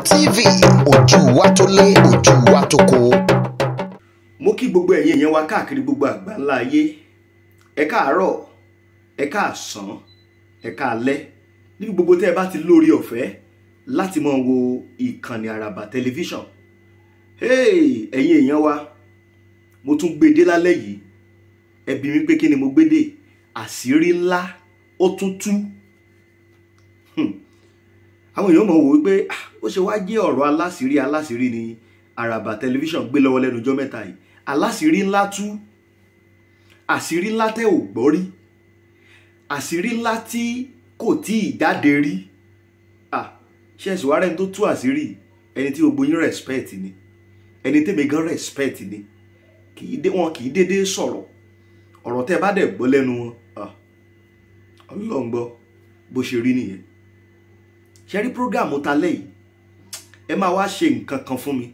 TV ojú wa tó lé ojú wa tó kó. Mo kí gbogbo ẹ̀yin èèyàn wa káàkiri gbogbo àgbáńlá ayé. Ẹ káàárọ̀, ẹ káàsán, ẹ káalẹ́. Níbi gbogbo tẹ́ ẹ bá ti lórí ọ̀fẹ́ láti máa wo ìkànnì Àràbà tẹlifíṣàn. Ẹ̀yin èèyàn wa, mo tún gbede lálẹ́ yìí. Ẹ bi mí pé kí ni mo gbede? Àṣírí ńlá ó tún tú. Àwọn èèyàn mọ̀ wò wípé ó ṣe wá jẹ́ ọ̀rọ̀ aláṣírí ni Àràbà tẹlifíṣàn gbé lọ́wọ́ lẹ́nu ọjọ́ mẹ́ta yìí. Aláṣírí ńlá tú. Àṣírí ńlá tẹ́ ò gbọ́ rí. Àṣírí ńlá tí kò tí ì jáde rí. Ṣé ẹ̀sùn wa rẹ́ni tó tú àṣírí? Ẹni tí gbogbo yín respect ni. Ẹni tèmi gan respect ni. Wọn kì í dédé sọ̀rọ̀. Ọ̀rọ̀ tẹ́ bá dẹ̀ gbọ́ lẹ́nu wọn. Ọlọ́run gbọ́ bó ṣe rí nìyẹn. Ṣé rí prógámù talẹ́ yìí? Ẹ máa wá ṣe nǹkan kan fún mi.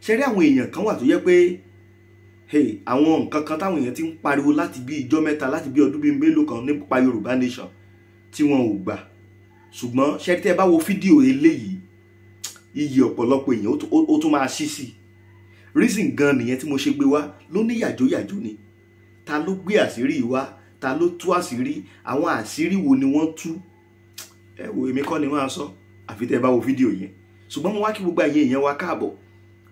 Ṣé rí àwọn èèyàn kan wà tó yẹ pé àwọn nǹkan kan táwọn èèyàn ti ń pariwo láti bí ijọ́ mẹ́ta láti bí ọdún bíi mélòó kan nípa Yorùbá Nation tí wọn ò gbà. Ṣùgbọ́n ṣé rí tẹ́ bá wo fídíò eléyìí, iyì ọ̀pọ̀lọpọ̀ èèyàn ó tún máa ṣí sí. Reason gan nìyẹn tí mo ṣe gbé wá ló ní yàjóyàjó ni. Ta ló gbé àṣírí wá? Ta ló tú àṣírí? Àwọn àṣírí wo ni wọ́n tú? Ẹ wo èmi kọ́ ni wọ́n á sọ àfi tẹ́ bá wo fídíò yẹn. Ṣùgbọ́n mo wá kí gbogbo ẹ̀yin èèyàn wa káàbọ̀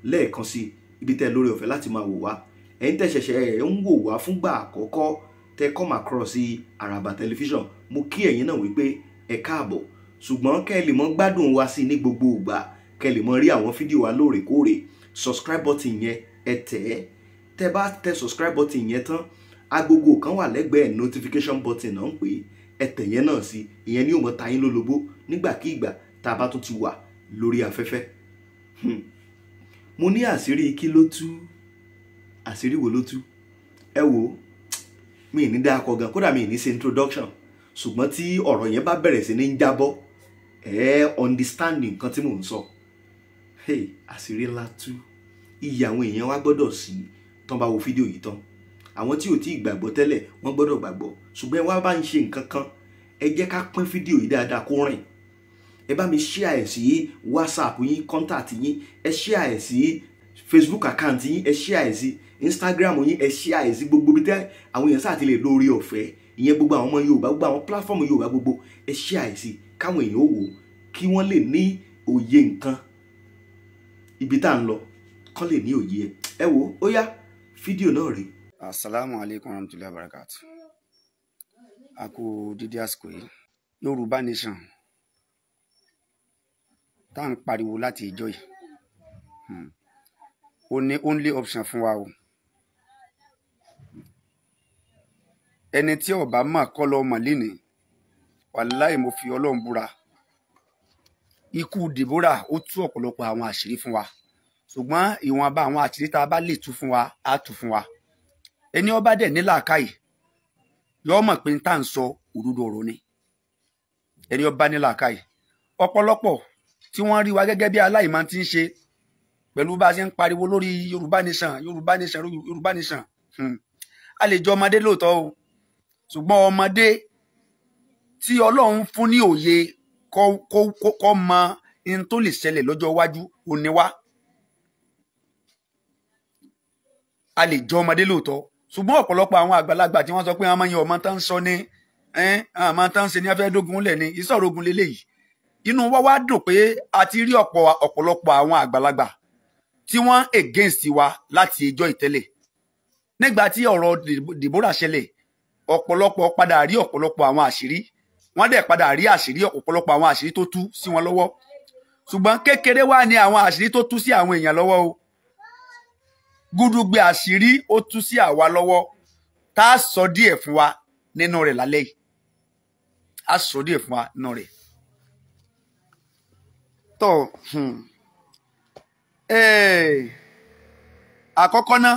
lẹ́ẹ̀kan sí ibi tẹ́ lórí ọ̀fẹ́ láti máa wò wá. Ẹ̀yin tẹ́ ṣẹ̀ṣẹ̀ ń wò wá fúngbà àkọ́kọ́ tẹ́ come across Àràbà tẹlifíṣàn, mo kí ẹ̀yin náà wípé ẹ káàbọ̀. Ṣùgbọ́n kẹ́ ẹ lè mọ́ gbádùn wa sí ní gbogbo ìgbà, kẹ́ ẹ lè mọ́ rí àwọn fídíò wa lóòrèkóòrè, subscribe button yẹn ẹ tẹ̀ ẹ́. Tẹ́ bá tẹ subscribe button yẹn tán, agogo kan wà lẹ́gbẹ̀ẹ́ notification button náà ń pè é, ẹ tẹ̀ yẹn náà sí. Ìyẹn ni ó mọ ta yín lólobó nígbàkigbà tá a bá tún ti wà lórí afẹ́fẹ́. Mo ní àṣírí kí ló tú? Àṣírí wo ló tú? Ẹ wo, mi ní dákọ gan, kódà mi ní ṣe introduction. Ṣùgbọ́n tí ọ̀rọ̀ yẹn bá bẹ̀rẹ̀ sí ní jábọ́, understanding nǹkan tí mò ń sọ. Àṣírí ńlá tú. Iyì àwọn èèyàn wa gbọ́dọ̀ sí tán bá wo fídíò yìí tán. Àwọn tí ò tí ì gbàgbọ́ tẹ́lẹ̀ wọ́n gbọ́dọ̀ gbàgbọ́. Ṣùgbọ́n ẹ wá bá ń ṣe nǹkan kan, ẹ jẹ́ ká pín fídíò yìí dáadáa kó rìn. Ẹ bá mi share ẹ̀ sí WhatsApp yín, contact yín, ẹ share ẹ̀ sí Facebook account yín, ẹ share ẹ̀ sí Instagram yín, ẹ share ẹ̀ sí gbogbo bí tẹ́ àwọn èèyàn sáà ti lè lórí ọ̀fẹ́. Ìyẹn gbogbo àwọn ọmọ Yorùbá, gbogbo àwọn platform Yorùbá gbogbo, ẹ share ẹ̀ sí káwọn èèyàn ó wò kí wọ́n lè ní òye nǹkan ibi tá à ń lọ, kán lè ní òye ẹ̀. Ẹ wo, ó yá fídíò náà rèé. Assalamu alaikum warahmatullahi wabarakatuh. A kú dídí àsìkò yìí. Yorùbá Nation tá à ń pariwo láti ìjọ yìí. Ó ní only option fún wa o. Ẹni tí ó bá mọ̀ kọ́ lọ mọ̀ lénìí. Wàláhì mo fi Ọlọ́run búra. Ikú Deborah ó tú ọ̀pọ̀lọpọ̀ àwọn àṣírí fún wa. Ṣùgbọ́n ìwọ̀nba àwọn àṣírí tá a bá lè tú fún wa, á tú fún wa. Ẹni ó bá dẹ̀ ní làákàyè yóò mọ̀ pé tá à ń sọ òdodo ọ̀rọ̀ ni. Ẹni ó bá ní làákàyè. Ọ̀pọ̀lọpọ̀ tí wọ́n rí wa gẹ́gẹ́ bí aláìmọ̀ tí ń ṣe pẹ̀lú bá a ṣe ń pariwo lórí Yorùbá Nation, Yorùbá Nation, Yorùbá Nation. A lè jọ ọmọdé lóòótọ́ o. Ṣùgbọ́n ọmọdé tí Ọlọ́run fún ní òye kọ́ mọ in tó lè ṣẹlẹ̀ lọ́jọ́ iwájú òní wá. A lè jọ ọmọdé lóòótọ́. Ṣùgbọ́n ọ̀pọ̀lọpọ̀ àwọn àgbàlagbà tí wọ́n sọ pé àwọn ọmọ yẹn ọmọ tán ń sọ ní àmọ́ tán ń ṣe ní afẹ́ dógun lẹ̀ ní ìsọ̀rọ̀ ogun lélẹ́yìí. Inú wa wá dùn pé a ti rí ọ̀pọ̀lọpọ̀ àwọn àgbàlagbà tí wọ́n against wa láti ẹjọ́ ìtẹ́lẹ̀. Nígbà tí ọ̀rọ̀ Deborah ṣẹlẹ̀, ọ̀pọ̀lọpọ̀ padà rí ọ̀pọ̀lọpọ̀ àwọn àṣírí. Wọ́n dẹ̀ padà rí àṣírí ọ̀pọ̀lọpọ̀ àwọn àṣírí tó tú sí wọn lọ́wọ́. Ṣùgbọ́n kékeré wá ní àwọn àṣírí tó tú sí àwọn èèyàn lọ́wọ́ o. Gúdúgbẹ àṣírí ó tú sí àwa lọ́wọ́. Tá a sọ díẹ̀ fún wa nínú rẹ̀ lálẹ́ yìí. A sọ díẹ̀ fún wa nínú rẹ̀. Tó àkọ́kọ́ ná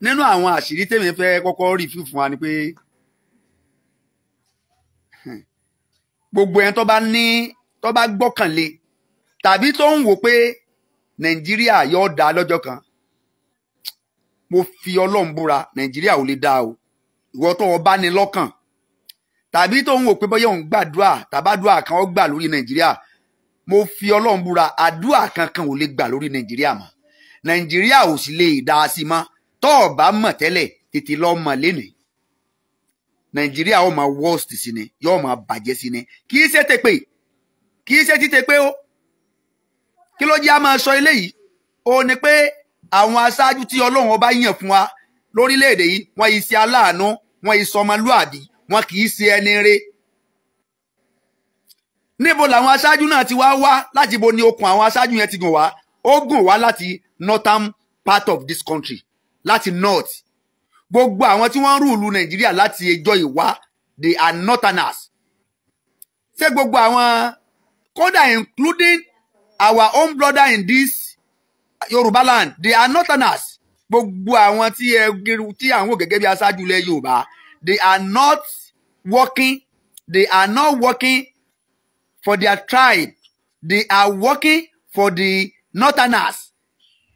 nínú àwọn àṣírí tèmi fẹ́ kọ́kọ́ rí fún wa ni pé gbogbo ẹni tó bá gbọ́kànlé tàbí tó ń wò pé Nàìjíríà yóò dá lọ́jọ́ kan, mo fi Ọlọ́run búra, Nàìjíríà ò lè dá o. Ìwọ tó o bá ní lọ́kàn tàbí tó ń wò pé bóyá òun gbàdúrà tàbádùá kan ó gbà lórí Nàìjíríà, mo fi Ọlọ́run búra àdúrà kankan ò lè gbà lórí Nàìjíríà mọ́ Nàìjíríà ò sì lè dá sí mọ́ tó o bá mọ̀ tẹ́lẹ̀ tètè lọ mọ̀ lénìí Nàìjíríà ó máa worst sí ni yóò máa bàjẹ́ sí ni kì í ṣe tèpè kì í ṣe títè pé ó kí ló jẹ́ a máa sọ eléyìí ó ní pé àwọn aṣáájú tí Ọlọ́run ọba yàn fún wa lórílẹ̀‐èdè yìí wọ́n yìí ṣe aláàánú wọ́n yìí sọmọlúàbí wọ́n kì í ṣe ẹni rere níbo làwọn aṣáájú náà ti wá láti bo ni okùn àwọn aṣáájú yẹn ti gùn wá ó gùn wá láti northern part of this country láti north gbogbo àwọn tí wọ́n rúùlù Nàìjíríà láti ẹjọ́ ìwá they are northerners ṣé gbogbo àwọn kódà including our own brother in this Yorùbá land they are northerners gbogbo àwọn tí àwọn gẹ́gẹ́ bí aṣáájú ilẹ̀ Yorùbá they are not working for their tribe they are working for the northerners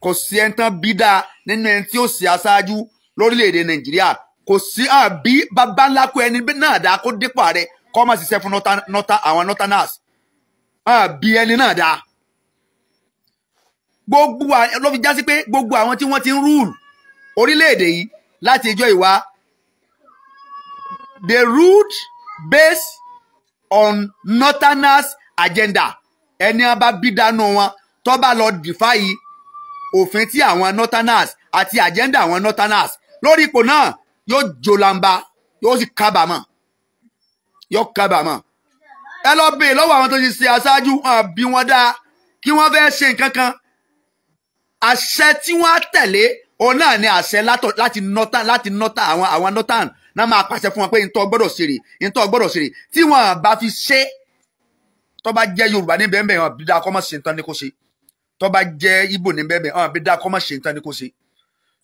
kò sí ẹni tán bí dáa nínú ẹni tí ó sì aṣáájú lórílẹ̀‐èdè Nàìjíríà kò sí àbí bàbá ńlá kó ẹni náà dáa kó dépò ààrẹ kó má ṣiṣẹ́ fún àwọn northerners àbí ẹni náà dáa gbogbo ló fi já sí pé gbogbo àwọn tí wọ́n ti ń rúùlù orílẹ̀-èdè yìí láti ìjọ ìwá they ruled based on northerners agenda ẹni a bá bí dánú wọn tó bá lọ defy òfin tí àwọn northerners àti agenda àwọn northerners lórí ipò náà yóò jòlàmbá yóò sì kábàámọ̀ ẹ lọ bèè lọ́wọ́ àwọn tó ti ṣe aṣáájú bí wọ́n dá kí wọ́n fẹ́ ṣe nǹkan kan àṣẹ tí wọ́n á tẹ̀lé òun náà ni àṣẹ láti nọ́tà àwọn northern náà máa pàṣẹ fún wọn pé ntọ́ gbọ́dọ̀ ṣeré tí wọ́n bá fi ṣe tó bá jẹ́ Yorùbá ní bẹ́ẹ̀ bẹ́ẹ̀ bí dáa kọ́ mọ̀ ṣe nǹkan ní kó ṣe tó bá jẹ́ Ìgbò ní bẹ́ẹ̀ bẹ́ẹ̀ bí dáa kọ́ mọ̀ ṣe nǹkan ní kó ṣe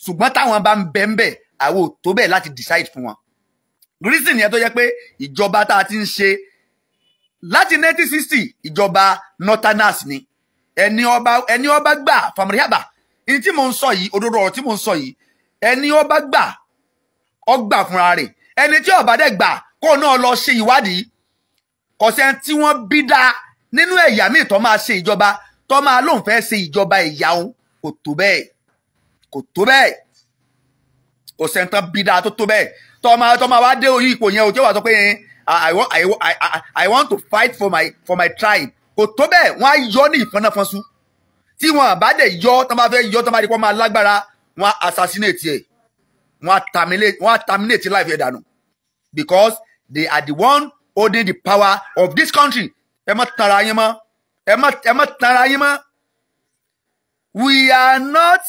ṣùgbọ́n táwọn bá ń bẹ́ẹ̀ bẹ́ẹ̀ àwọn ò tó bẹ́ẹ̀ láti decide fún wọn reason yẹn tó jẹ́ pé ìjọba tá a ti ń ṣe láti 1960 ìjọba northerners ni ẹni ọba gbà famariaba ní tí mò ń sọ yìí òdodo ọ̀rọ̀ tí mò ń sọ yìí ẹni ọba gbà ọgbà fúnra rẹ̀ ẹni tí ọba dẹ̀ gbà kó náà lọ ṣe ìwádìí kọ̀sẹ̀ tí wọ́n bí dá nínú ẹ̀yà míì tó máa ṣe ìjọba tó máa lóun fẹ́ ṣe ìjọba ẹ̀yà òun kò tó bẹ́ẹ̀ kọ̀sẹ̀ tán bí dá tó bẹ́ẹ̀ tó máa wá dé orí ipò yẹn o tí ó wà sọ pé I want to fight for my tribe kò tó bẹ́ẹ̀ wọ́n á yọ ní ìfọ́náfọ́nsú tí wọ́n bá dẹ̀ yọ tó bá fẹ́ yọ tó bá rí kó máa lágbára wọ́n á assassinate ẹ̀ wọ́n á terminate life ẹ̀ dànù because they are the one holding the power of this country ẹ má tara yín mọ́ we are not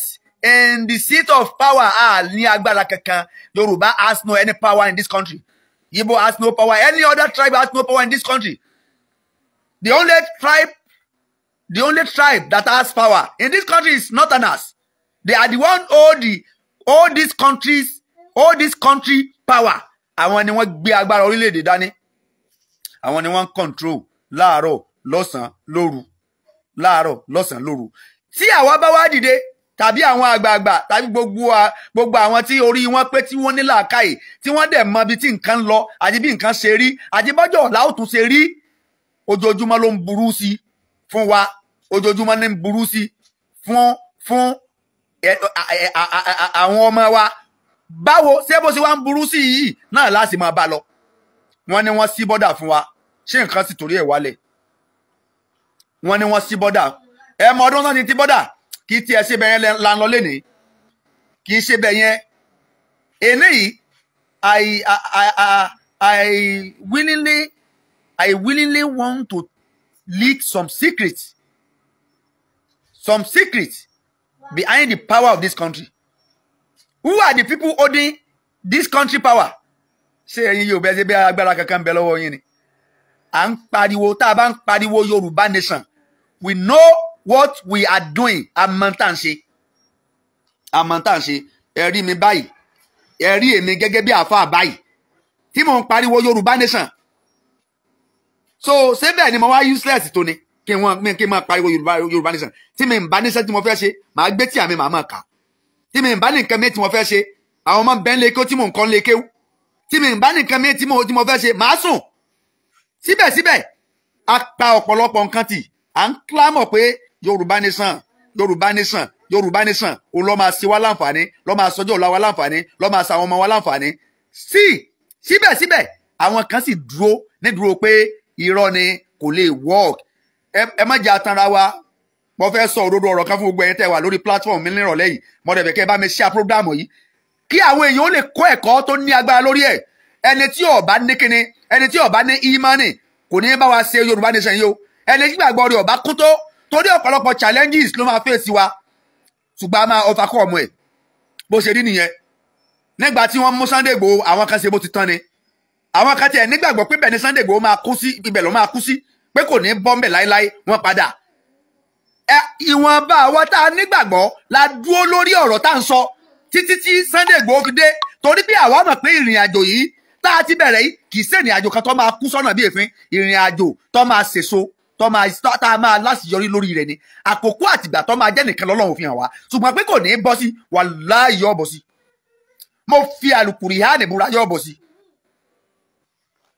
in the seat of power ní agbára kankan Yorùbá has no any power in this country Igbo has no power any other tribe has no power in this country. The only tribe that has power in this country is northerners. They are the one hold this country power. Àwọn ni wọ́n gbé agbára orílẹ̀-èdè dání. Àwọn ni wọ́n control láàárọ̀ lọ́sàn lóru. Tí àwa bá wá dìde tàbí àwọn àgbààgbà tàbí gbogbo àwọn tí orí wọn pé tí wọ́n ní làákàyè tí wọ́n dẹ̀ mọ bí tí nǹkan ń lọ àti bí nǹkan ṣe rí àti bọ́jọ́ ọ̀la ó tún ṣe rí. Ojoojúmọ́ ló ń burú sí fún wa ojoojúmọ́ ní ń burú sí fún àwọn ọmọ wa báwo ṣé bó ṣe wá ń burú sí yìí náà láti máa bá lọ wọ́n ní wọ́n ṣí bọ́dà fún wa ṣé nǹkan sì torí ẹ̀ wálẹ̀ wọ́n ní wọ́n ṣí bọ́dà ẹ mọ ọdún náà ní ti bọ́dà kì í tiẹ̀ ṣe bẹ́ẹ̀ yẹn la ń lọ lénìí kì í ṣe bẹ́ẹ̀ yẹn eléyìí I willingly want to leak some secrets behind the power of this country. Who are the people holding this country power? Ṣé ẹ̀yin yóò bẹ́ẹ̀ ṣe bí agbára kankan bẹ lọ́wọ́ yín ni? À ń pariwo tá a bá ń pariwo Yorùbá nation. We know what we are doing. Àmọ̀ntànṣe. Ẹ rí mi báyìí. Ẹ rí èmi gẹ́gẹ́ bí àáfàá báyìí. Tí mò ń pariwo Yorùbá nation. So ṣé bẹ́ẹ̀ ni mo wá useless tó ni kí n máa pariwo Yorùbá nation tí mi ń bá níṣẹ́ tí mo fẹ́ ṣe màá gbé tí àmì màá máa kà tí mi ń bá ní nǹkan mi tí mo fẹ́ ṣe àwọn ọmọ bẹ́ẹ̀ lè kó tí mò ń kọ́ lè kéwú tí mi ń bá ní nǹkan mi tí mo fẹ́ ṣe màá sùn síbẹ̀síbẹ̀ a pa ọ̀pọ̀lọpọ̀ nǹkan tì à ń clamor pé Yorùbá nation Yorùbá nation Yorùbá nation òun ló máa ṣe wá láǹfààní ló máa sọjọ́ ọ̀la wa láǹfààní ló máa ṣe àwọn ọmọ wa láǹfààní síbẹ̀síbẹ̀ àwọn kan sì dúró nídúró pé irọ́ ni kò lè work. Ẹ má jẹ́ atanra wa. Mo fẹ́ sọ òdodo ọ̀rọ̀ kan fún gbogbo ẹ̀yin tẹ́ wà lórí platform mi nírọ̀lẹ́ yìí mo dẹ̀ fẹ́ kẹ́ bá mi share program yìí kí àwọn èèyàn ó lè kọ́ ẹ̀kọ́ tó ní agbára lórí ẹ̀. Ẹni tí ó bá ní kíni ẹni tí ó bá ní ìmánì kò ní bá wa ṣe Yorùbá nation yìí o. Ẹni tí gbàgbọ́ rẹ̀ ó bá kú tó torí ọ̀pọ̀lọpọ̀ challenges ló máa face wa ṣùgbọ́n a máa overcome ẹ̀ bó ṣe rí nìyẹn. Nígbà tí wọ́n mú Sunday Igboho àwọn kan ṣe bó ti tán ni àwọn kan tiẹ̀ nígbàgbọ́ pé bẹ́ẹ̀ ni Sunday Igboho máa kú sí ibẹ̀ ló máa kú sí pé kò ní bọ́m̀bẹ̀ láéláé wọ́n padà. Ìwọ̀nba àwa tá a nígbàgbọ́ la dúró lórí ọ̀rọ̀ tá à ń sọ títí tí Sunday Igboho fi dé torí pé àwa mọ̀ pé ìrìn àjò yìí tá a ti bẹ̀rẹ̀ yìí kì í ṣe ìrìn àjò kan tó máa kú sọ́nà bí èéfín ìrìn àjò tó máa ṣèso tó máa láṣeyọrí lórí rẹ̀ ni àkókò àtìgbà tó máa jẹ́ nìkan lọ́lọ́run fi hàn wá ṣùgbọ́n pé kò ní bọ́ sí wàláhì yóò bọ́ sí. Mo fi àlùkùránì búra yóò bọ́ sí.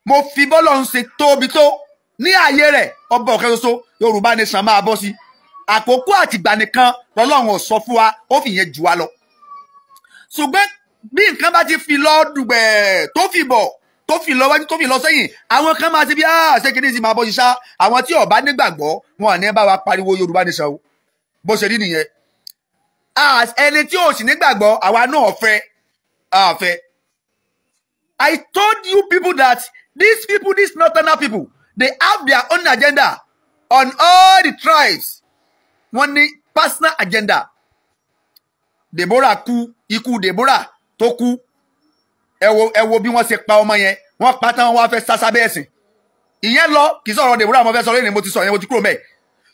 Mo fi bọ́lọ́run ṣe tóbi tó ní ààyè rẹ̀ ọba ọ̀kan ṣoṣo Yorùbá nation máa bọ́ sí. Àkókò àtìgbà nìkan lọ́lọ́run ò sọ fún wa ó fi yẹn jù wá lọ. Ṣùgbọ́n bí nǹkan bá ti fi lọ dùgbẹ̀ tó fi bọ̀ tó fi lọ wájú tó fi lọ sẹ́yìn àwọn kan máa ti bí ṣé kí ni sì máa bọ́ ṣiṣá àwọn tí ó bá nígbàgbọ́ wọn ní bá wa pariwo Yorùbá nation o bó ṣe rí nìyẹn. Ẹni tí ò sì nígbàgbọ́ àwa náà fẹ́. I told you people that these people, these northerner people, they have their own agenda on all the tribes. Wọ́n ní personal agenda. Deborah kú ikú Deborah tó kú ẹ wo bí wọ́n ṣe pa ọmọ yẹn wọ́n pa tán wọ́n wá fẹ́ sásá bẹ́ẹ̀ sìn ìyẹn lọ kì í sọ̀rọ̀ Deborah mo fẹ́ sọ lẹ́yìn mo ti sọ yẹn mo ti kúrò mẹ́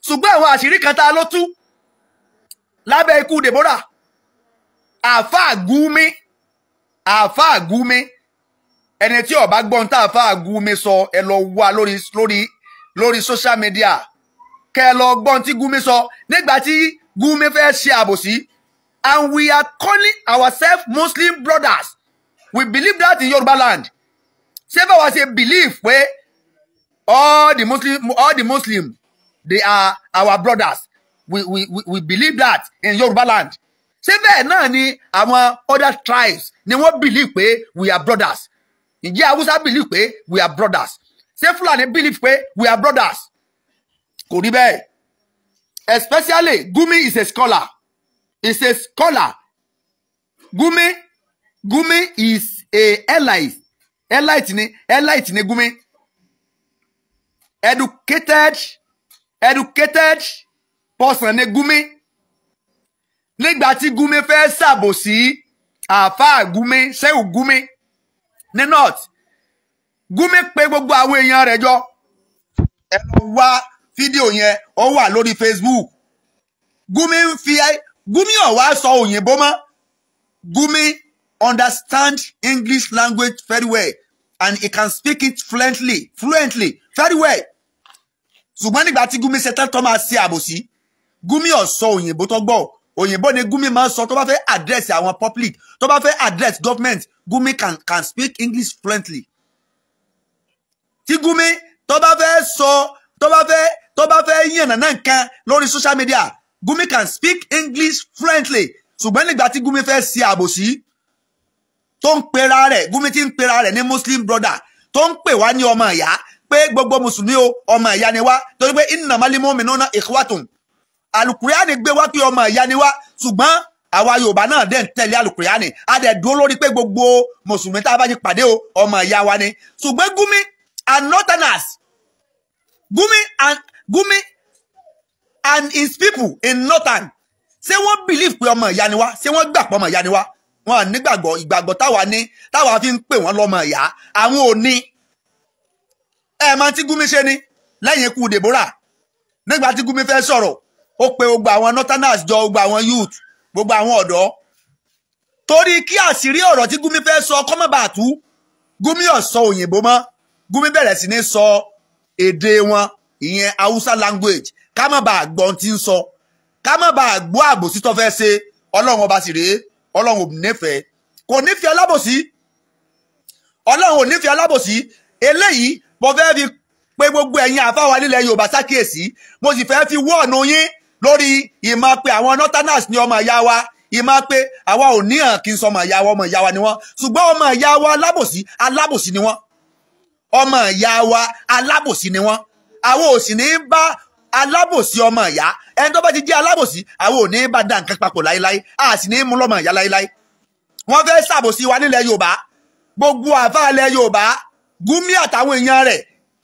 ṣùgbọ́n àwọn àṣírí kan tá a ló tú lábẹ́ ikú Deborah àáfàá Gumi ẹni tí ó bá gbọ́n tá àáfàá Gumi sọ ẹ lọ wá lórí social media kẹ ẹ lọ gbọ́n tí Gumi sọ nígbà tí Gumi fẹ́ ṣe àbòsí. And we are calling ourselves Muslim brothers. We believe that in Yoruba land. Say for us a belief where all the Muslims, they are our brothers. We believe that in Yoruba land. Say bẹ́ẹ̀ náà ni àwọn other tribes ni wọ́n believe pé we are brothers. Ǹjẹ́ Hausa believe pé we are brothers. Say Fulani believe pé we are brothers. Kò rí bẹ́ẹ̀. Especially Gumi is a scholar. He's a scholar. Gumi is a elite. Elite ni Gumi. Educated person ni Gumi. Nígbà tí Gumi fẹ́ ṣàbòsí àáfàá Gumi, Shehu Gumi ní north. Gumi pè gbogbo àwọn èèyàn rẹ̀ jọ. Ẹ lọ wá fídíò yẹn ó wà lórí Facebook. Gumi ò wá sọ òyìnbó mọ́. Gumi understand English language very well and he can speak it fluently, very well. Ṣùgbọ́n nígbà tí Gumi ṣetán tó máa ṣe àbòsí, Gumi ò sọ òyìnbó tó gbọ́. Òyìnbó ni Gumi máa sọ tó bá fẹ́ address àwọn public, tó bá fẹ́ address government, Gumi can speak English fluently. Tí Gumi tó bá fẹ́ sọ, tó bá fẹ́ yànnà nǹkan lórí social media, Gumi can speak English fluently. Ṣùgbọ́n nígbà tí Gumi fẹ́ ṣe àbòsí tó ń pera rẹ̀, Gumi ti ń pera rẹ̀ ní Muslim brother, tó ń pè wá ní ọmọ ìyá, pé gbogbo mùsùlùmí o ọmọ ìyá ni wá, torí pé innamal mu'minuna ikhwatun. Àlùkùránì gbé wá pé ọmọ ìyá ni wá, ṣùgbọ́n àwa Yorùbá náà dẹ̀ ń tẹ̀lé àlùkùránì. A dẹ̀ dúró lórí pé gbogbo mùsùlùmí tá a bá ti pàdé o ọmọ ìyá wa ni. Ṣùgbọ́n Gumi and northerners, Gumi and his people in northern, ṣé wọ́n believe pé ọmọ ìyá ni wá, ṣé wọ́n gbà pé ọmọ ìyá ni wá. Wọ́n nígbàgbọ́ ìgbàgbọ́ táwa fi ń pè wọ́n lọ́mọ ìyá, àwọn ò ní. Máa tí Gumi ṣe ni lẹ́yìn ikú Deborah. Nígbà tí Gumi fẹ́ sọ̀rọ̀, ó pe gbogbo àwọn northerners jọ, gbogbo àwọn youth, gbogbo àwọn ọ̀dọ́. Torí kí àṣírí ọ̀rọ̀ tí Gumi fẹ́ sọ kó má bàa tú, Gumi ò sọ òyìnbó mọ́. Gumi bẹ̀rẹ̀ sí ní sọ èdè wọn, ìyẹn Hausa language, ká má bàa gbọ́ ohun tí ń sọ, ká má bàa gbọ́ àbòsí tó fẹ́ ṣe. Ọlọ́run ọba sì rèé, Ọlọ́run ò nífẹ̀ẹ́, kò nífẹ̀ẹ́ alábòsí. Ọlọ́run ò nífẹ̀ẹ́ alábòsí. Eléyìí mo fẹ́ fi pé gbogbo ẹ̀yin àfáà wa nílẹ̀ Yorùbá ṣàkíyèsí mo sì fẹ́ fi wọ́ọ̀nù yín lórí ìmọ̀ pé àwọn northerners ní ọmọ ìyá wa ìmọ̀ pé àwa ò ní hàn kí n sọ ọmọ ìyá wa ni wọ́n ṣùgbọ́n ọmọ ìyá wa alábòsí ni wọ́n ọmọ ìyá wa alábòsí ni wọ́n àwọn ò sì ní bá alábòsí ọmọ ìyá ẹni tó bá ti jẹ́ alábòsí àwọn ò ní bá dá nǹkan papọ̀ láíláí a sì ní mú lọ́mọ ìyá láíláí wọ́n fẹ́ ṣàbòsí wa nílẹ̀ Yorùbá gbogbo àfáà ilẹ̀ Yorùbá Gumi àtàwọn èèyàn rẹ̀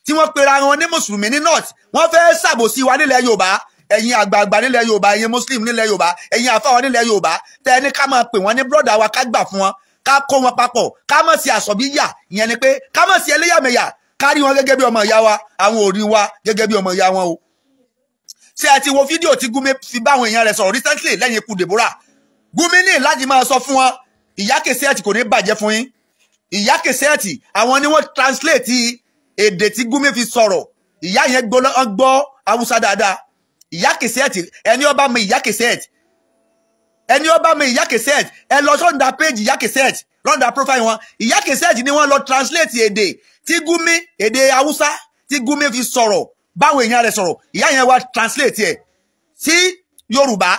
tí wọ́n pera wọn ní mùsùlùmí ní north wọ́n fẹ́ ṣàbòsí wa nílẹ̀ Yorùbá ẹ̀yin àgbààgbà nílẹ̀ Yorùbá ẹ̀yin muslim nílẹ̀ Yorùbá ẹ̀yin àfáà wa nílẹ̀ Yorùbá tẹ́ ẹni ká máa pè wọ́n ní brọ́dà wa ká gbà fún wọn ká kó wọn papọ̀ ká má sí àsọ̀bíyà ìyẹn ni pé ká má sí ẹlẹ́yàmẹ̀yà ká rí wọn gẹ́gẹ́ bí ọmọ ìyá wa àwọn ò rí wa gẹ́gẹ́ bí ọmọ ìyá wọn o. ṣé ẹ ti wo fídíò tí Gumi fi bá àwọn èèyàn rẹ̀ sọ̀rọ̀ recently lẹ́yìn ikú Deborah Gumi ní láti máa sọ fún wọn ìyá Kẹsẹ́ẹ̀tì kò ní bàjẹ́ fún yín ìyá Kẹsẹ́ẹ̀tì àwọn ni wọ́n translate èdè tí Gumi fi sọ̀rọ̀ ìyá yẹn gbọ́ Haúsá dáadáa ìyá Kẹsẹ́ẹ̀tì ẹni ó bá mọ ìyá Kẹsẹ́ẹ̀tì ẹ lọ sọ́ndà page ìyá Kẹsẹ́ẹ̀tì lọ́ndà profile wọn ìyá Kẹsẹ́ẹ̀tì ni wọ́n lọ translate èdè tí Gumi èdè Haúsá tí Gumi fi sọ̀rọ̀ báwọn èèyàn rẹ̀ sọ̀rọ̀ ìyá yẹn wá translate ẹ̀ sí Yorùbá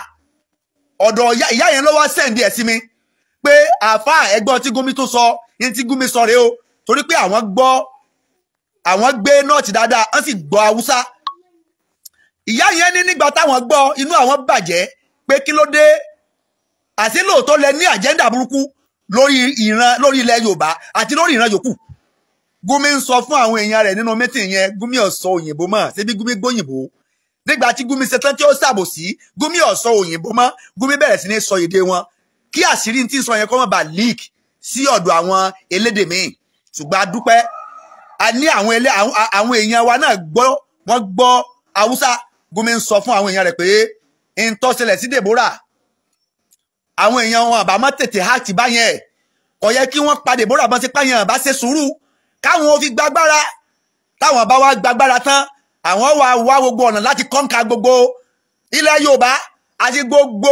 ọ̀dọ̀ ìyá yẹn ló wá send ẹ̀ sí mi pé àfáà ẹgbọ́n tí Gumi tó sọ ní tí Gumi sọ rèé o torí pé àwọn gbé nọ́ọ̀tì dáadáa wọ́n sì gbọ́ Haúsá ìyá yẹn ní nígbà táwọn gbọ́ inú àwọn bàjẹ́ pé kí ló dé àti lóòótọ́ lẹ ní àjẹ́ndà burúkú lórí ilẹ̀ Yorùbá àti lórí ìran yòókù Gumi ń sọ fún àwọn èèyàn rẹ̀ nínú mítìn yẹn Gumi ò sọ òyìnbó mọ́ ṣebí Gumi gbóyìnbó nígbà tí Gumi ṣetán tí ó ṣàbòsí Gumi ò sọ òyìnbó mọ́ Gumi bẹ̀rẹ̀ sí ní sọ èdè wọn kí àṣírí tí ń sọ yẹn kó má bàa leak sí ọ̀dọ̀ àwọn elédè míì ṣùgbọ́n a dúpẹ́ a ní àwọn èèyàn wa náà wọ́n gbọ́ Haúsá Gumi ń sọ fún àwọn èèyàn rẹ̀ pé ń tó ṣẹlẹ̀ sí Deborah àwọn èèyàn wọn àbámọ́ tètè háàtì báyẹn kò yẹ kí wọ́n pa Deborah bọ́n ti pààyàn bá ṣe sùúrù káwọn ò fi gbàgbára táwọn bá wá gbàgbára tán àwọn wá gbogbo ọ̀nà láti kọ́ńkà gbogbo ilẹ̀ Yorùbá àti gbogbo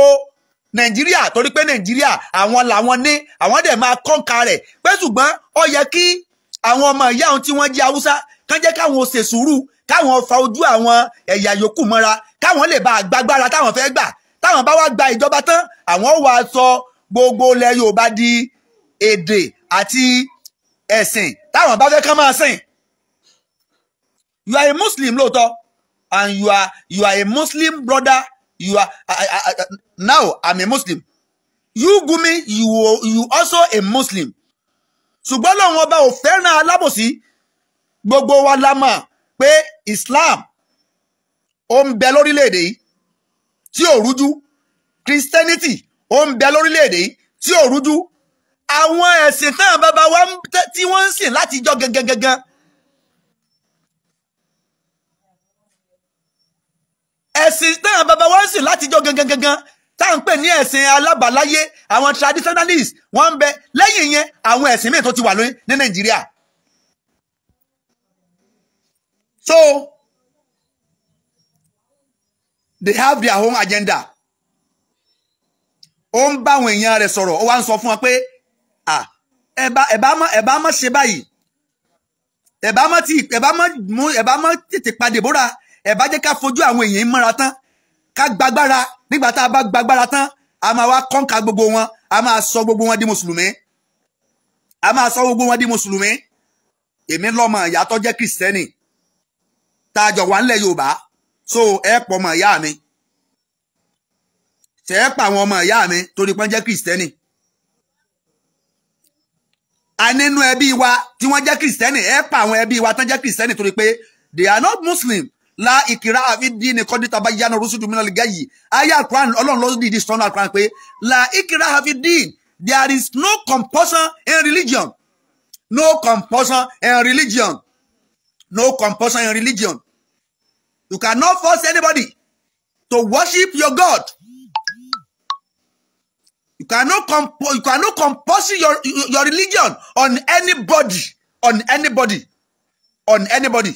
Nàìjíríà torí pé Nàìjíríà àwọn làwọn ní àwọn dẹ̀ máa kọ́ńkà rẹ̀ pé ṣùgbọ́n ó yẹ kí àwọn ọmọ ìyá ohun tí wọ́n jẹ́ Haúsá kán jẹ́ káwọn ò ṣe sùúrù káwọn fa ojú àwọn ẹ̀yà yòókù mọ́ra káwọn lè bá gbàgbára táwọn fẹ́ gbà táwọn bá wá gba ìjọba tán àwọn wá sọ gbogbo ilẹ̀ Yorùbá di èdè àti ẹ̀sìn táwọn bá fẹ́ kán máa sìn. You are a Muslim lóòótọ́ and you are a Muslim brother now I'm a Muslim you Gumi you also a Muslim ṣùgbọ́n lọ́wọ́n ọba ò fẹ́ràn alábòsí gbogbo wa la mọ̀ pé Islam ó ń bẹ lórílẹ̀‐èdè yìí tí ò rújú Christianity ó ń bẹ lórílẹ̀‐èdè yìí tí ò rújú àwọn ẹ̀sìn náà bàbá wa tí wọ́n ń sìn láti jọ gangan ẹ̀sìn náà bàbá wa ń sìn láti jọ gangan tá à ń pè ní ẹ̀sìn alábàláyé àwọn traditionalists wọ́n ń bẹ lẹ́yìn yẹn àwọn ẹ̀sìn míì tó ti wà ní Nàìjíríà so they have their own agenda ó ń bá àwọn èèyàn rẹ̀ sọ̀rọ̀ ó wá ń sọ fún wọn pé ẹ bá má ṣe báyìí ẹ bá má tètè pa Deborah ẹ bá jẹ́ ká fojú àwọn èèyàn mọ́ra tán ká gbàgbára nígbà tá a bá gbàgbára tán a máa wá kọ́ńkà gbogbo wọn a máa sọ gbogbo wọn di mùsùlùmí èmi lọ́mọ ìyá tó jẹ́ Kristẹni tá a jọ wà nílẹ̀ Yorùbá so ẹ pọ̀ ọmọ ìyá mi ṣe ẹ pa àwọn ọmọ ìyá mi torí pé wọ́n jẹ́ Kristẹni a nínú ẹbí wa tí wọ́n jẹ́ Kristẹni ẹ pa àwọn ẹbí wa tán jẹ́ Kristẹni torí pé they are not Muslim la ìkìrá àfidí ní kọ́dítà bá yánnà rúṣùdù mìíràn lè gẹ́yì ayé Al-Quran Ọlọ́run ló dìdí sọ́nà Al-Quran pé la ìkìrá àfidí there is no compulsion in religion no compulsion in religion no compulsion in religion you cannot force anybody to worship your God you cannot compulse your religion on anybody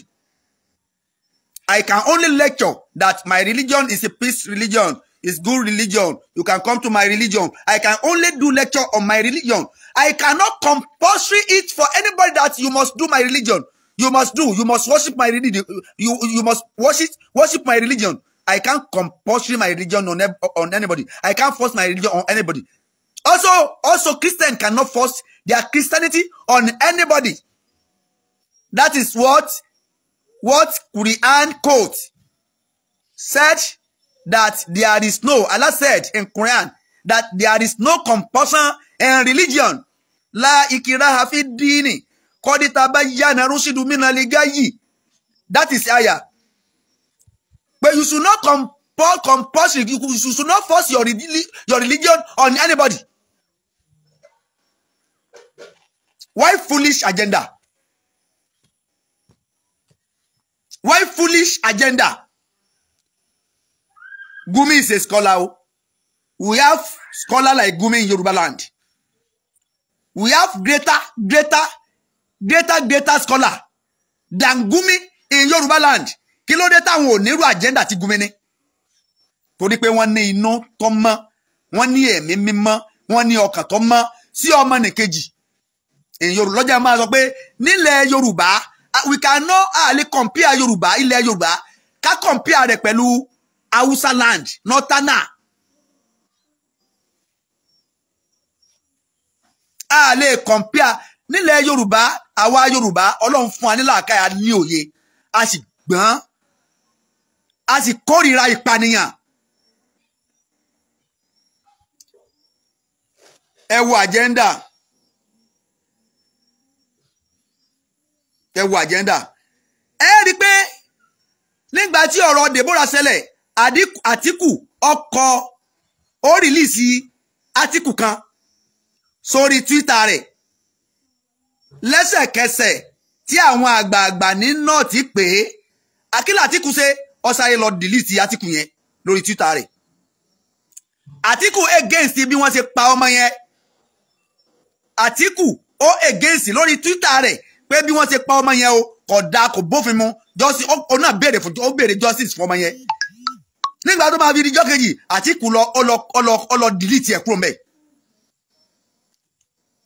I can only lecture that my religion is a peace religion, is good religion. You can come to my religion. I can only do lecture on my religion. I cannot compulsory it for anybody that you must do my religion. you must do. You must worship my religion. You must worship my religion. I can't compulsory my religion on anybody. I can't force my religion on anybody. Also, Christians cannot force their Christianity on anybody. That is what Quran quote said, that there is no, Allah said in Quran that there is no compulsion in religion. La ikraha fi dini. Qad tabayyana rushdu minal ghayyi. That is ayah. But you should not compulsory. You should not force your religion on anybody. Why foolish agenda? Why foolish agenda? Gumi is a scholar. We have scholar like Gumi in Yoruba land. We have greater scholar than Gumi in Yoruba land. Kí ló dé táwọn ò nírú agenda tí Gumi ní? Torí pé wọ́n ní inú tó mọ́, wọ́n ní ẹ̀mí mímọ́, wọ́n ní ọkàn tó mọ́ sí ọmọ nìkejì. In Yorùbá lọ́jà máa sọ pé nílẹ̀ Yorùbá, we cannot compare Yorùbá, ilẹ̀ Yorùbá, ká compare rẹ̀ pẹ̀lú Hausa land, Northerner. A lè compare nílẹ̀ Yorùbá, àwa Yorùbá, Ọlọ́run fún wa ní làákàyè ní òye, a sì gbọ́n, a sì kórìíra ìpànìyàn. Ẹ wo agenda. Ẹ wo agenda. Ẹ rí pé nígbà tí ọ̀rọ̀ Deborah ṣẹlẹ̀, Àtíkù ọkọ̀ ó rìlíìsì Àtíkù kan sórí Twitter rẹ̀. Lẹ́sẹ̀kẹsẹ̀ tí àwọn àgbààgbà ní nọ́ọ̀tì pé akílà Àtíkù ṣe ọ̀sàyè lọ dìlítì Àtíkù yẹn lórí Twitter rẹ̀. Àtíkù against bí wọ́n ṣe pa ọmọ yẹn. Àtíkù ó against lórí Twitter rẹ̀ pé bí wọ́n ṣe pa ọmọ yẹn o kò dáa kò bófin mu justice ó náà béèrè justice fún ọmọ yẹn. Nígbà tó máa fi dijọ́ kejì Àtíkù lọ delete ẹ̀ kúrò mẹ́.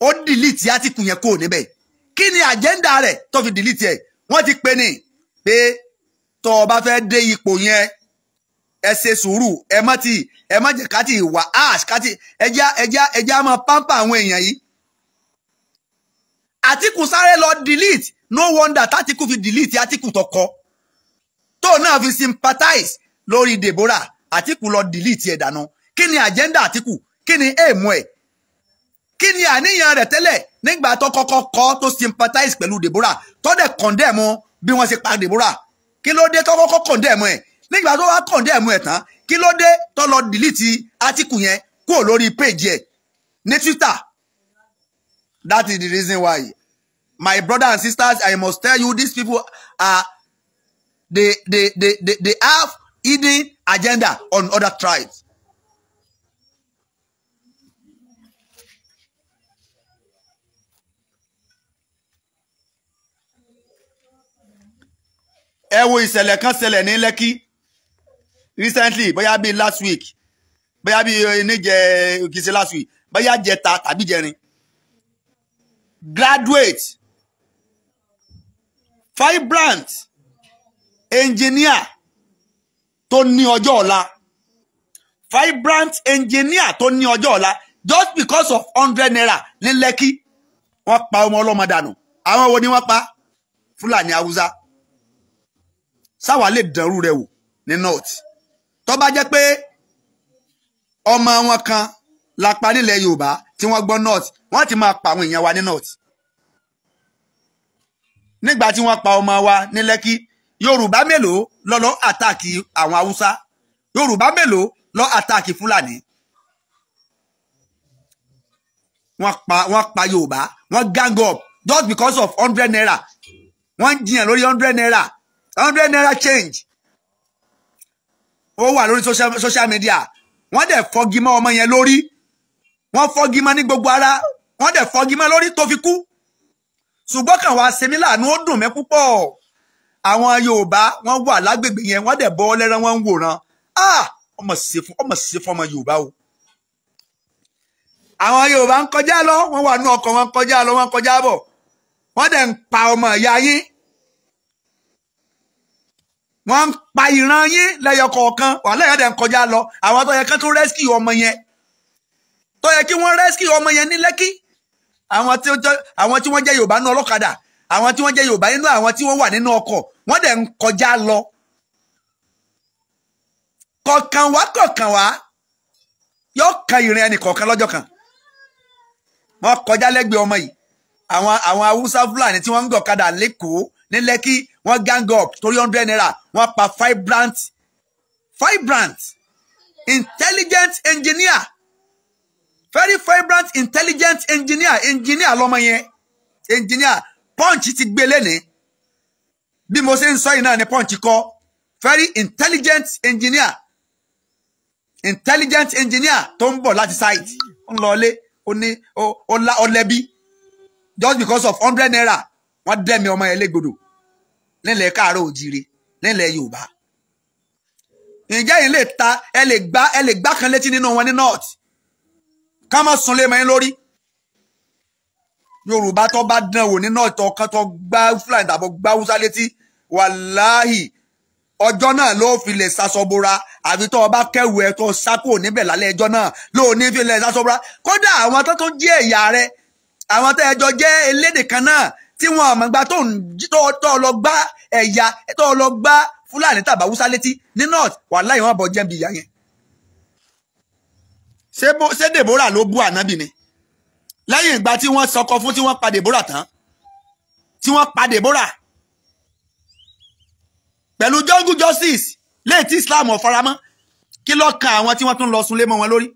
Ó delete Àtíkù yẹn kúrò níbẹ̀. Kí ni agenda rẹ̀ tó fi delete ẹ̀? Wọ́n ti pè ní pé tó bá fẹ́ dé ipò yẹn ẹ ṣe sùúrù, ẹ má jẹ́ ká ti wà ash ká ti ẹja máa pamper àwọn èèyàn yìí. Àtíkù sáré lọ delete, no wonder tÁtíkù fi delete Àtíkù tó kọ. Tó náà fi sympathize lórí Deborah, Àtíkù lọ delete ẹ̀ dànù. Kí ni agenda Àtíkù? Kí ni aim ẹ̀? Kí ni àníyàn rẹ̀ tẹ́lẹ̀ nígbà tó kọ́kọ́ kọ́ tó sympathize pẹ̀lú Deborah tó dẹ̀ condemn bí wọ́n ṣe pa Deborah? Kí ló dé tó kọ́kọ́ condemn ẹ̀? Nígbà tó wá condemn ẹ̀ tán, kí ló dé tó lọ delete Àtíkù yẹn kúrò lórí page ẹ̀ ní Twitter? That is the reason why. My brothers and sisters, I must tell you, these people are they have hidden agenda on other tribes. Ẹ wo ìṣẹ̀lẹ̀ kan ṣẹlẹ̀ ní Lekki recently, bóyá bí last week, bóyá bí níjẹ kìí ṣe last week, bóyá jẹta tàbí jẹrin. Graduate, vibrant engineer tó ní ọjọ́ ọ̀la, vibrant engineer tó ní ọjọ́ ọ̀la, just because of 100 naira ní Lekki, wọ́n pa ọmọ ọlọ́mọ dànù. Àwọn wo ni wọ́n pa? Fúlàní Haúsá. Sáwà lè dẹ̀rú rẹ̀ wò ní north. Tó bá jẹ́ pé ọmọ wọn kan la pa nílẹ̀ Yorùbá tí wọ́n gbọ́ north, wọ́n ti máa pa àwọn èèyàn wa ní north. Nígbà tí wọ́n pa ọmọ wa ní Lekki, Yorùbá mélòó lọ àtàkì àwọn Haúsá? Yorùbá mélòó lọ àtàkì Fúlàní? Wọ́n pa Yorùbá, wọ́n gang up just because of 100 naira. Wọ́n jiyàn lórí 100 naira. 100 naira change. Ó wà lórí social media. Wọ́n dẹ̀ fọ́gi mọ́ ọmọ yẹn lórí. Wọ́n fọ́gi mọ́ ní gbogbo ara. Wọ́n dẹ̀ fọ́gi mọ́ lórí tó fi kú. Ṣùgbọ́n kan wá ṣe mí láàánú, ó dùn mí púpọ̀. Àwọn Yorùbá wọ́n wà lágbègbè yẹn, wọ́n dẹ̀ bọ́ lẹ́ran, wọ́n ń wòran. Ọmọ ṣe fún ọmọ Yorùbá o. Àwọn Yorùbá ń kọjá lọ, wọ́n wà ní ọkọ̀, wọ́n kọjá lọ, wọ́n kọjá bọ̀. Wọ́n dẹ̀ ń pa ọmọ ìyá yín wọ́n ń pa ìran yín lẹ́yọ kọ̀ọ̀kan wà lẹ́yìn ọ̀dẹ̀ ń kọjá lọ àwọn tó yẹ kán tún rescue ọmọ yẹn tó yẹ kí wọ́n rescue ọmọ yẹn ní Lẹ́kì àwọn tí wọ́n jẹ́ Yorùbá nínú ọlọ́kadà àwọn tí wọ́n jẹ́ Yorùbá nínú àwọn tí wọ́n wà nínú ọkọ̀ wọ́n dẹ̀ ń kọjá lọ kọ̀ọ̀kan wá yóò kan ìrìn ẹnì kọ̀ọ̀kan lọ́jọ́ kan wọ́n kọjá lẹ́gbẹ̀ẹ́ ọmọ yìí àwọn Haúsá Fúlàní tí wọ́n ń gọ̀kadà lẹ́kọ̀ọ́ ní Lẹ́kì wọ́n gang up torí 100 naira wọ́n pa vibrant intelligent engineer very vibrant intelligent engineer lọ́mọ yẹn engineer Punch ti gbé lẹ́ni bí mo ṣe ń sọ yìí náà ni Punch kọ very intelligent engineer tó ń bọ̀ láti site ń lọlé ọlẹ́bí just because of 100 naira wọ́n dẹ́mi ọmọ yẹn légbodò nílẹ̀ káàárọ̀ òjìrè nílẹ̀ Yorùbá ǹjẹ́ yìí lè ta ẹ lè gbá kan létí nínú wọn ní north ká má sunlé mọ́ yín lórí Yorùbá tó bá dán wò ní north ọkàn tó gbá Fúlàní tàbí gbá Hausa létí wàláhì ọjọ́ náà ló fi lè sasọbora àbí tó bá kẹwù ẹ tó sákò níbẹ̀ lálẹ́ ẹjọ́ náà ló ní fi lè sasọbora kódà àwọn tó jẹ́ ẹ̀yà rẹ àwọn tó ẹjọ́ jẹ́ elédè kan náà tí wọn àmọ́gbá tó lọ gbá ẹ̀yà tó lọ gbá Fúlàní tàbí Hausa létí ní north wàláhì wọn bọ̀ jẹ́bi ìyá yẹn ṣé Deborah ló bú ànábì ni lẹ́yìn ìgbà tí wọ́n sọkọ fún tí wọ́n pa Deborah tán tí wọ́n pa Deborah pẹ̀lú jungle justice lẹ́yìn tí Islam ọ̀faramọ́ kí ló kan àwọn tí wọ́n tún lọ sunlé mọ́ wọn lórí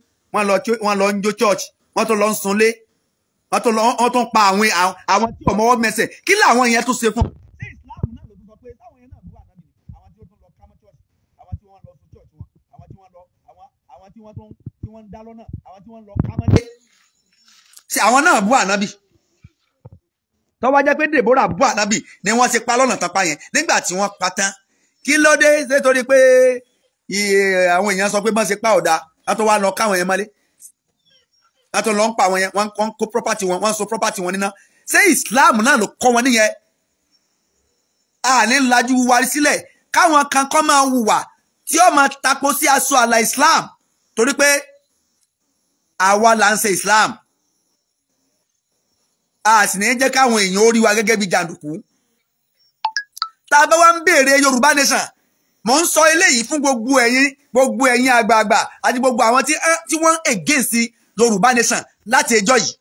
wọ́n lọ ń jó church wọ́n tún lọ ń sunlé wọ́n tún pa àwọn tí ọmọwọ́ mẹsẹ̀ kí làwọn yẹn tún ṣe fún. ṣé Islam náà ló tún sọ pé táwọn yẹn náà bú ànábì àwọn tí ó tún lọ kámọ́ church àwọn tí wọ́n lọ sun church wọn àwọn tí wọ́n ń dá lọ́nà àwọn tí wọ́n lọ kámọ́lé. ṣé àwọn náà bú ànábì tó wá jẹ́ pé Deborah bú ànábì ni wọ́n ṣe pa lọ́nà tán pa yẹn nígbà tí wọ́n pa tán kí ló dé ṣe torí pé àwọn èèyàn sọ pé bọ́n ṣe pa ọ̀dà látó wá lọ káwọn yẹn mọ́lé látó lọ ń pa àwọn yẹn wọ́n kó property wọn wọ́n so property wọn níná ṣé Islam náà ló kọ́ wọn níyẹn àní lajú wárí sílẹ̀ káwọn kan kọ́ máa hùwà tí ó máa tako sí aṣọ àlà Islam torí pé àwa là ń ṣe Islam a sì ní jẹ́ káwọn èèyàn ó rí wa gẹ́gẹ́ bí jàǹdùkú tá a bá wá ń béèrè Yorùbá nation mò ń sọ eléyìí fún gbogbo ẹ̀yin àgbààgbà àti gbogbo àwọn tí wọ́n against Yorùbá nation láti ẹjọ́ yìí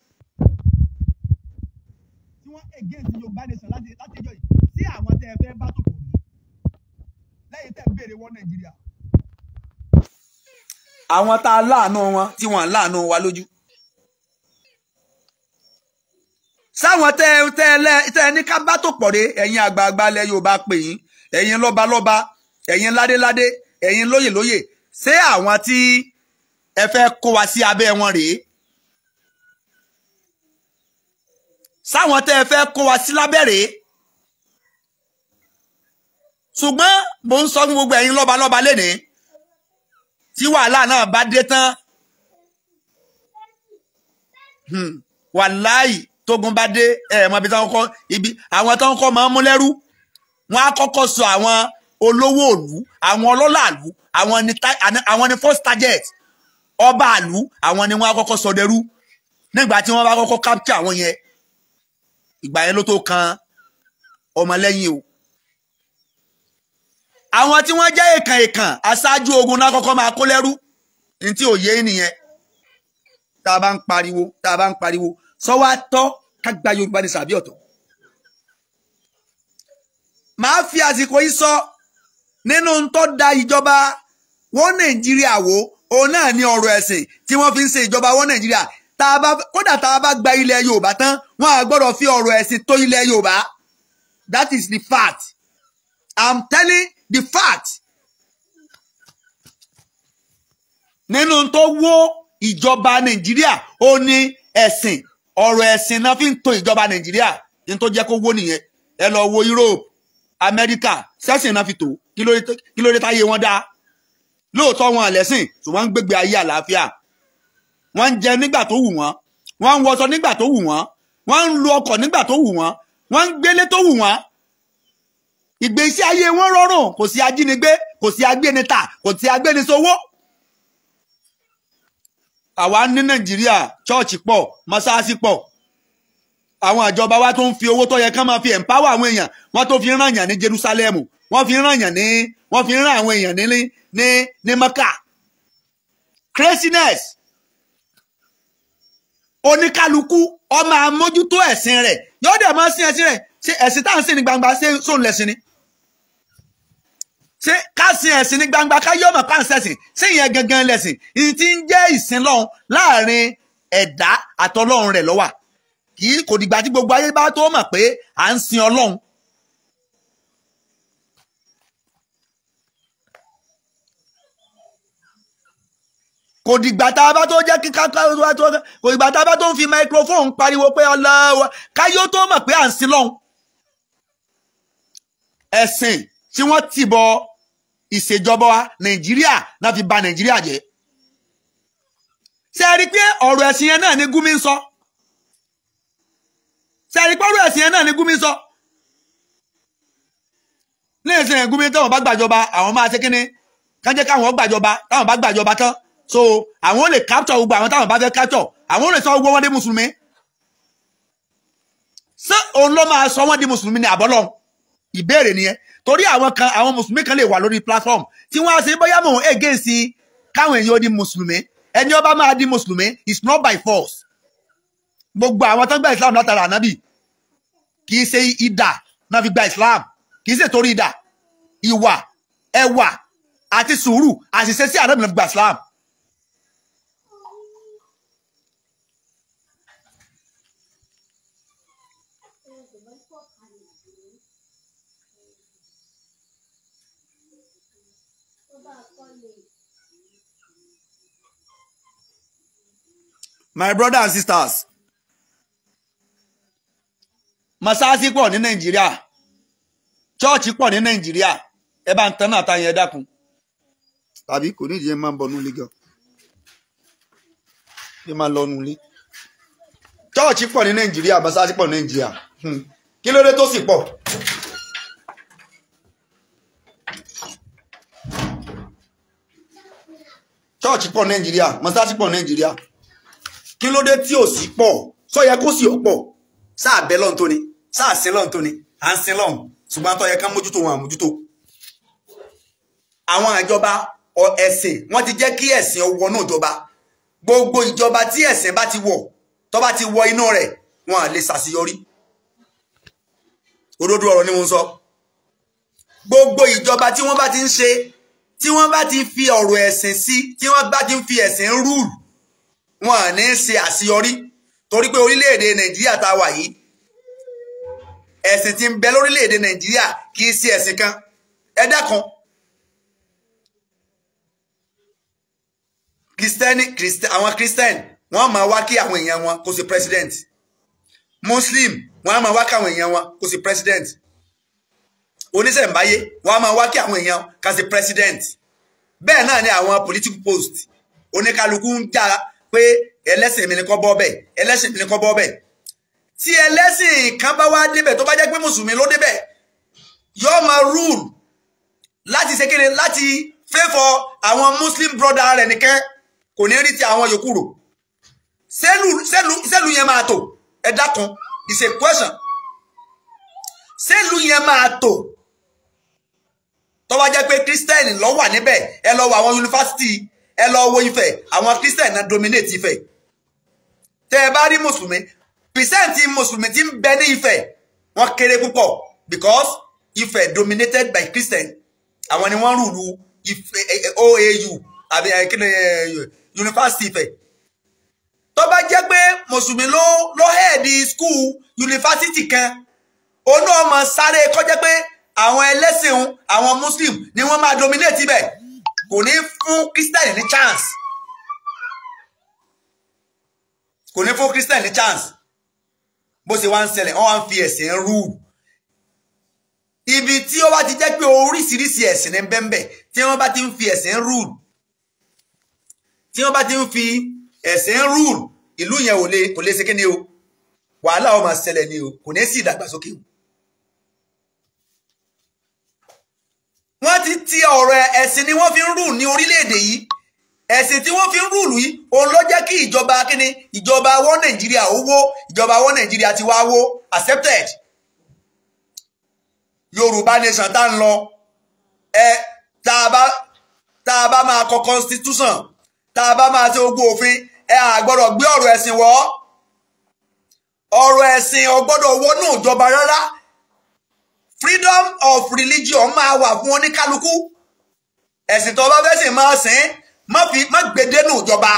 tí wọ́n against Yorùbá nation láti ẹjọ́ yìí sí àwọn tẹ́ ẹ fẹ́ bá tó kò ní lẹ́yìn tẹ́ ń béèrè wọ́n Nàìjíríà àwọn tá a láàánú wọn tí wọ́n láàánú wa lójú sáwọn tẹ́ ní ká bá tó pọ̀ dé ẹ̀yin àgbààgbà ilẹ̀ Yorùbá pè yín ẹ̀yin lọ́balọ́ba ẹ̀yin ládéládé ẹ̀yin lóyèlóyè ṣé àwọn tí ẹ fẹ́ kó wa sí abẹ́ wọn rèé sáwọn tẹ́ ẹ fẹ́ kó wa sí lábẹ́ rèé ṣùgbọ́n mo ń sọ fún gbogbo ẹ̀yin lọ́balọ́ba lénìí tí wàhálà náà bá dé tán wàláì tógun bá dé mọ ibi táwọn kọ ibi àwọn táwọn kọ máa ń mú lẹ́rú wọn á kọ́kọ́ sọ àwọn olówó ìlú àwọn ọlọ́lá ìlú àwọn ni first target ọba ìlú àwọn ni wọn á kọ́kọ́ sọ dẹrú nígbà tí wọ́n bá kọ́kọ́ capture àwọn yẹn ìgbà yẹn ló tó kan ọmọlẹ́yìn o àwọn tí wọ́n jẹ́ èkàn aṣáájú ogun náà kọ́kọ́ máa kó lẹ́rú ní tí ò yé nìyẹn tá a bá ń pariwo sọ wá tọ́ ká gba Yorùbá ní sàbí ọ̀tọ̀ máa fi àsìkò yìí sọ nínú tó da ìjọba wọn Nàìjíríà wò òun náà ní ọ̀rọ̀ ẹ̀sìn tí wọ́n fi ń ṣe ìjọba wọn Nàìjíríà kódà tá a bá gba ilẹ̀ Yorùbá tán wọn á gbọ́dọ̀ fi ọ̀rọ̀ ẹ̀sìn tó ilẹ̀ Yorùbá that is the fact I'm telling the fact nínú tó wó ìjọba Nàìjíríà ó ní ẹ̀sìn ọ̀rọ̀ ẹ̀sìn náà fi ń to ìjọba Nàìjíríà ní tó jẹ́ kó wó nìyẹn ẹ lọ wo Europe Amẹ́ríkà sẹ́sìn náà fi tó kí ló dé táyé wọn dá lóòótọ́ wọn àlẹ́sìn ṣùgbọ́n ń gbégbé ayé àlàáfíà wọ́n ń jẹ nígbà tó wù wọ́n wọ́n ń wọṣọ nígbà tó wù wọ́n wọ́n ń lo ọkọ̀ nígbà tó wù wọ́n wọ́n ń gbélé tó wù wọ́n ìgbésí ayé wọn rọrùn, kò sí ajínigbé, kò sí agbénita, kò sí agbénisowó. Àwa ní Nàìjíríà chọ́ọ̀chì pọ̀, mọ́sáàsì pọ̀, àwọn ìjọba wa tó ń fi owó tó yẹ kán máa fi empower àwọn èèyàn, wọ́n tó fi ń ràn yàn ní Jerusalem, wọ́n fi ń ràn yàn ní, wọ́n fi ń ràn àwọn èèyàn ní Mecca. Craziness. Oníkálukú ọmọ àmójútó ẹ̀sìn rẹ̀ yóò dẹ̀ máa sin ẹ̀sìn rẹ̀. Ṣé ẹ̀sìn tá à ń sìn ní gbangba ṣé sóun lẹ̀sìn ni? Ṣé ká sin ẹ̀sìn ní gbangba ká yọ̀ mọ̀ pàǹsẹ̀sìn ṣé ìyẹn gangan lẹ̀sìn? Ìyí tí ń jẹ́ ìsìn lọ́hùn láàrin ẹ̀dá àtọlọ́run rẹ̀ lọ́wà. Kò dìgbà tí gbogbo ayé bá tó mọ̀ pé à ń sin Ọlọ́run. Kò dìgbà tá a bá tó jẹ́ kíkà kò dìgbà tá a bá tó ń fi microphone pariwo pé ọlọ́wọ́ káyọ́ tó mọ̀ pé à ń sin lọ́hùn. Ẹ̀sìn tí wọ́n ti bọ ìṣèjọba Nàìjíríà náà fi bà Nàìjíríà jẹ́. Ṣé ẹ rí pé ọ̀rọ̀ ẹ̀sìn yẹn náà ni Gumi ń sọ? Ṣé ẹ rí pé ọ̀rọ̀ ẹ̀sìn yẹn náà ni Gumi ń sọ? Ní ìsìn Gumi táwọn bá gbàjọba àwọn máa ṣe kíni kán jẹ́ káwọn gbàjọba táwọn bá gbàjọba tán. So àwọn ò lè capture gbogbo àwọn táwọn bá fẹ́ capture, àwọn ò lè sọ gbogbo wọn di mùsùlùmí. Ṣé òun ló máa sọ wọn di mùsùlùmí ní àbọ́lọ́hun? Ìbéèrè nìyẹn. Torí àwọn mùsùlùmí kan lè wà lórí platform tí wọ́n á ṣe bóyá mò ń against káwọn èèyàn di mùsùlùmí. Ẹni ó bá máa di mùsùlùmí is not by force. Gbogbo àwọn tó ń gba Islam látara ànábì kì í ṣe idà náà fi gba Islam, kì í ṣe torí idà, ìwà, ẹwà àti sùúrù àṣìṣe sí ànábì náà fi gba Islam. My brothers and sisters, mọ́sáàsì pọ̀ ní Nàìjíríà, chọ́ọ̀chì pọ̀ ní Nàìjíríà, ẹ bá ń tan náà táyẹn dákun. Tàbí kò ní ìdíyẹ máa ń bọnú ilé gan. Ẹ máa lọ́nu ilé. Chọ́ọ̀chì pọ̀ ní Nàìjíríà, mọ́sáàsì pọ̀ ní Nàìjíríà. Kí ló dé tó sì pọ̀? Chọ́ọ̀chì pọ̀ ní Nàìjíríà, mọ́sáàsì pọ̀ ní Nàìjíríà. Kí ló dé tí ò sí pọ̀? Sọ yẹ kó sì ó pọ̀. Sáà bẹ́ lọ́n tó ni, sáà sin lọ́n tó ni, à ń sin lọ́n, ṣùgbọ́n tó yẹ ká mójútó wọn àmójútó. Àwọn ìjọba ẹ̀sìn wọ́n ti jẹ́ kí ẹ̀sìn wọ náà jọba. Gbogbo ìjọba tí ẹ̀sìn bá ti wọ̀, tó bá ti wọ inú rẹ̀, wọn à lè ṣàṣeyọrí. Òdodo ọ̀rọ̀ ni mo ń sọ. Gbogbo ìjọba tí wọ́n bá ti ń ṣe, tí wọ́n bá ti fi ọ̀rọ̀ ẹ̀sìn sí, tí wọ́n bá ti ń fi ẹ̀sìn rúùlù, wọn à ní ṣe àṣeyọrí. Torí pé orílẹ̀-èdè Nàìjíríà tá a wà yìí, ẹ̀sìn tí ń bẹ lórílẹ̀-èdè Nàìjíríà kì í ṣe ẹ̀sìn kan. Ẹ dákun. Àwọn Christian wọ́n máa wá kí àwọn èèyàn wọn kó ṣe president. Muslim wọ́n á máa wá kí àwọn èèyàn wọn kó ṣe president. Oníṣẹ̀ǹbáyé wọ́n á máa wá kí àwọn èèyàn ká ṣe president. Bẹ́ẹ̀ náà ni àwọn political post oníkálukú ń jà pé ẹlẹ́sìn mi ni kó bọ́ bẹ́ẹ̀, ẹlẹ́sìn mi ni kó bọ́ bẹ́ẹ̀. Tí ẹlẹ́sìn kan bá wá débẹ̀ tó bá jẹ́ pé mùsùlùmí ló débẹ̀, yóò máa rule láti ṣe kéde láti favour àwọn Muslim brother rẹ̀ nìkan, kò ní rí ti àwọn yòókù rò. Sẹ́lù yẹn máa tò, ẹ dákun, it's a question. Sẹ́lù yẹn máa tò tó bá jẹ́ pé Christian ló wà níbẹ̀, ẹ lọ wo àwọn yunifásitì, ẹ lọ wo Ifẹ̀, àwọn Christian náà dominate Ifẹ̀. Tẹ́ ẹ bá rí mùsùlùmí, percent mùsùlùmí tí ń bẹ ní Ifẹ̀ wọ́n kéré púpọ̀ because Ifẹ̀ dominated by Christian. Àwọn ni wọ́n rúlu OAU àbí yunifásitì Ifẹ̀. Tó bá jẹ́ pé mùsùlùmí ló head school yunifásitì kan, ó náà máa sáré kọjá pé àwọn ẹlẹ́sìn àwọn Muslim ni wọ́n máa dominate ibẹ̀, kò ní fún Christian ní chance. Kò ní fún Christian ní chance. Bó ṣe wá ń ṣẹlẹ̀, wọ́n wá ń fi ẹ̀sìn rule. Ibi tí ó bá ti jẹ́ pé oríṣiríṣi ẹ̀sìn ní bẹ́ẹ̀ tí wọ́n bá ti ń fi ẹ̀sìn rule, tí wọ́n bá ti ń fi ẹ̀sìn rule, ìlú yẹn kò lè ṣe kí ni o, wàhálà ó máa ṣẹlẹ̀ ni o, kò ní sí ìdàgbàsókè o. tí ọ̀rọ̀ ẹ̀sìn ni wọ́n fi ń rù ní orílẹ̀-èdè yìí ẹ̀sìn tí wọ́n fi ń rùlù yìí òun ló jẹ́ kí ìjọba kíni ìjọba wọ́n Nàìjíríà owó ìjọba wọ́n Nàìjíríà ti wá wó accepted Yorùbá nation tá ń lọ tá a bá máa kọ constitution tá a bá máa ṣe gbogbo òfin a gbọ́dọ̀ gbé ọ̀rọ̀ ẹ̀sìn wọ̀ ọ̀rọ̀ ẹ̀sìn ò gbọ́dọ̀ wọnú ìjọba rárá freedom of religion máa wà fún oníkálukú ẹ̀sìn tó bá fẹ́ sìn máa sìn má gbèdénú ìjọba